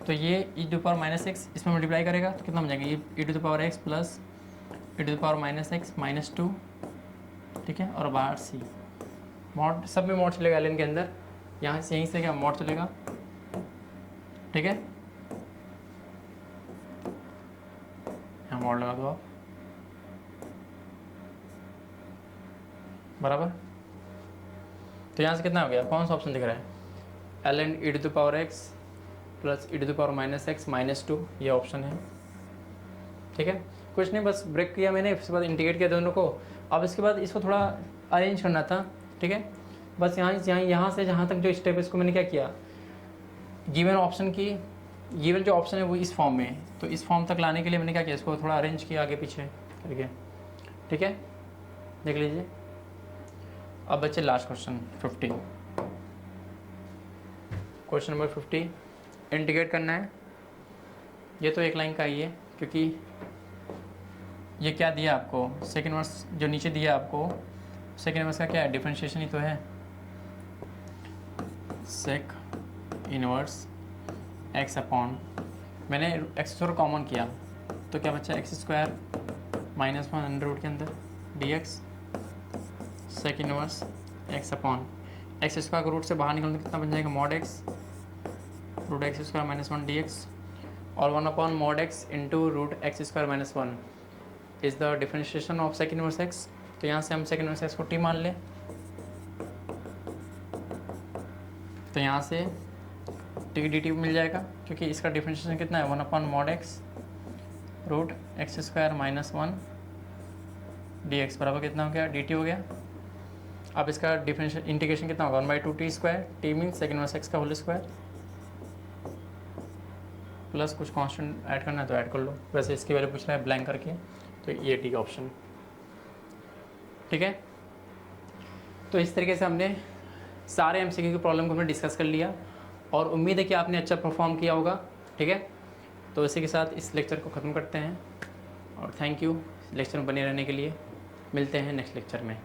तो ये e⁻−x इसमें मल्टीप्लाई करेगा तो कितना बन जाएगा e⁻x + e⁻−x - 2। ठीक है, और बाहर c मॉड, सब में मॉड चलेगा ln के अंदर, यहाँ से यहीं से क्या मॉड चलेगा। ठीक है, यहाँ मॉड लगा दो आप, बराबर। तो यहाँ से कितना हो गया, कौन सा ऑप्शन दिख रहा है, ln e⁻x + e⁻−x - 2, ये ऑप्शन है। ठीक है, कुछ नहीं, बस ब्रेक किया मैंने, उसके बाद इंटीग्रेट किया दोनों को। अब इसके बाद इसको थोड़ा अरेंज करना था। ठीक है, बस यहाँ से जहाँ तक जो स्टेप है इसको मैंने क्या किया, गिवन ऑप्शन की, गिवन जो ऑप्शन है वो इस फॉर्म में है, तो इस फॉर्म तक लाने के लिए मैंने क्या किया, इसको थोड़ा अरेंज किया आगे पीछे करके। ठीक है, देख लीजिए। अब बच्चे last question 50, question number 50 integrate करना है। ये तो एक लाइन का ही है, क्योंकि ये क्या दिया आपको, सेकेंड वर्स जो नीचे दिया आपको, सेकेंड वर्स का क्या है, डिफरेंशिएशन ही तो है, सेक इनवर्स x अपॉन, मैंने x² कॉमन किया तो क्या बचा, x² - 1 अंडर रूट के अंदर dx, sec inverse x upon x² का रूट से बाहर निकलने कितना बन जाएगा, mod x √x² - 1 dx, और 1 upon mod x into √x² - 1 is the differentiation of sec inverse x। तो यहाँ से हम सेक इनवर्स x को t मान लें, तो यहाँ से t dt मिल जाएगा, क्योंकि इसका डिफरेंशिएशन कितना है, 1 upon mod x √x² - 1 D x बराबर कितना हो गया, डी टी हो गया। अब इसका डिफरेंशियल इंटीग्रेशन कितना होगा, 1/2t², t mean sec inverse x का होल स्क्वायर, प्लस कुछ कांस्टेंट ऐड करना है तो ऐड कर लो, वैसे इसकी वैल्यू पूछ रहा है ब्लैंक करके, तो ये टी का ऑप्शन। ठीक है, तो इस तरीके से हमने सारे एमसीक्यू की प्रॉब्लम को हमने डिस्कस कर लिया और उम्मीद है कि आपने अच्छा परफॉर्म किया होगा। ठीक है, तो इसी के साथ इस लेक्चर को ख़त्म करते हैं और थैंक यू लेक्चर में बने रहने के लिए। मिलते हैं नेक्स्ट लेक्चर में।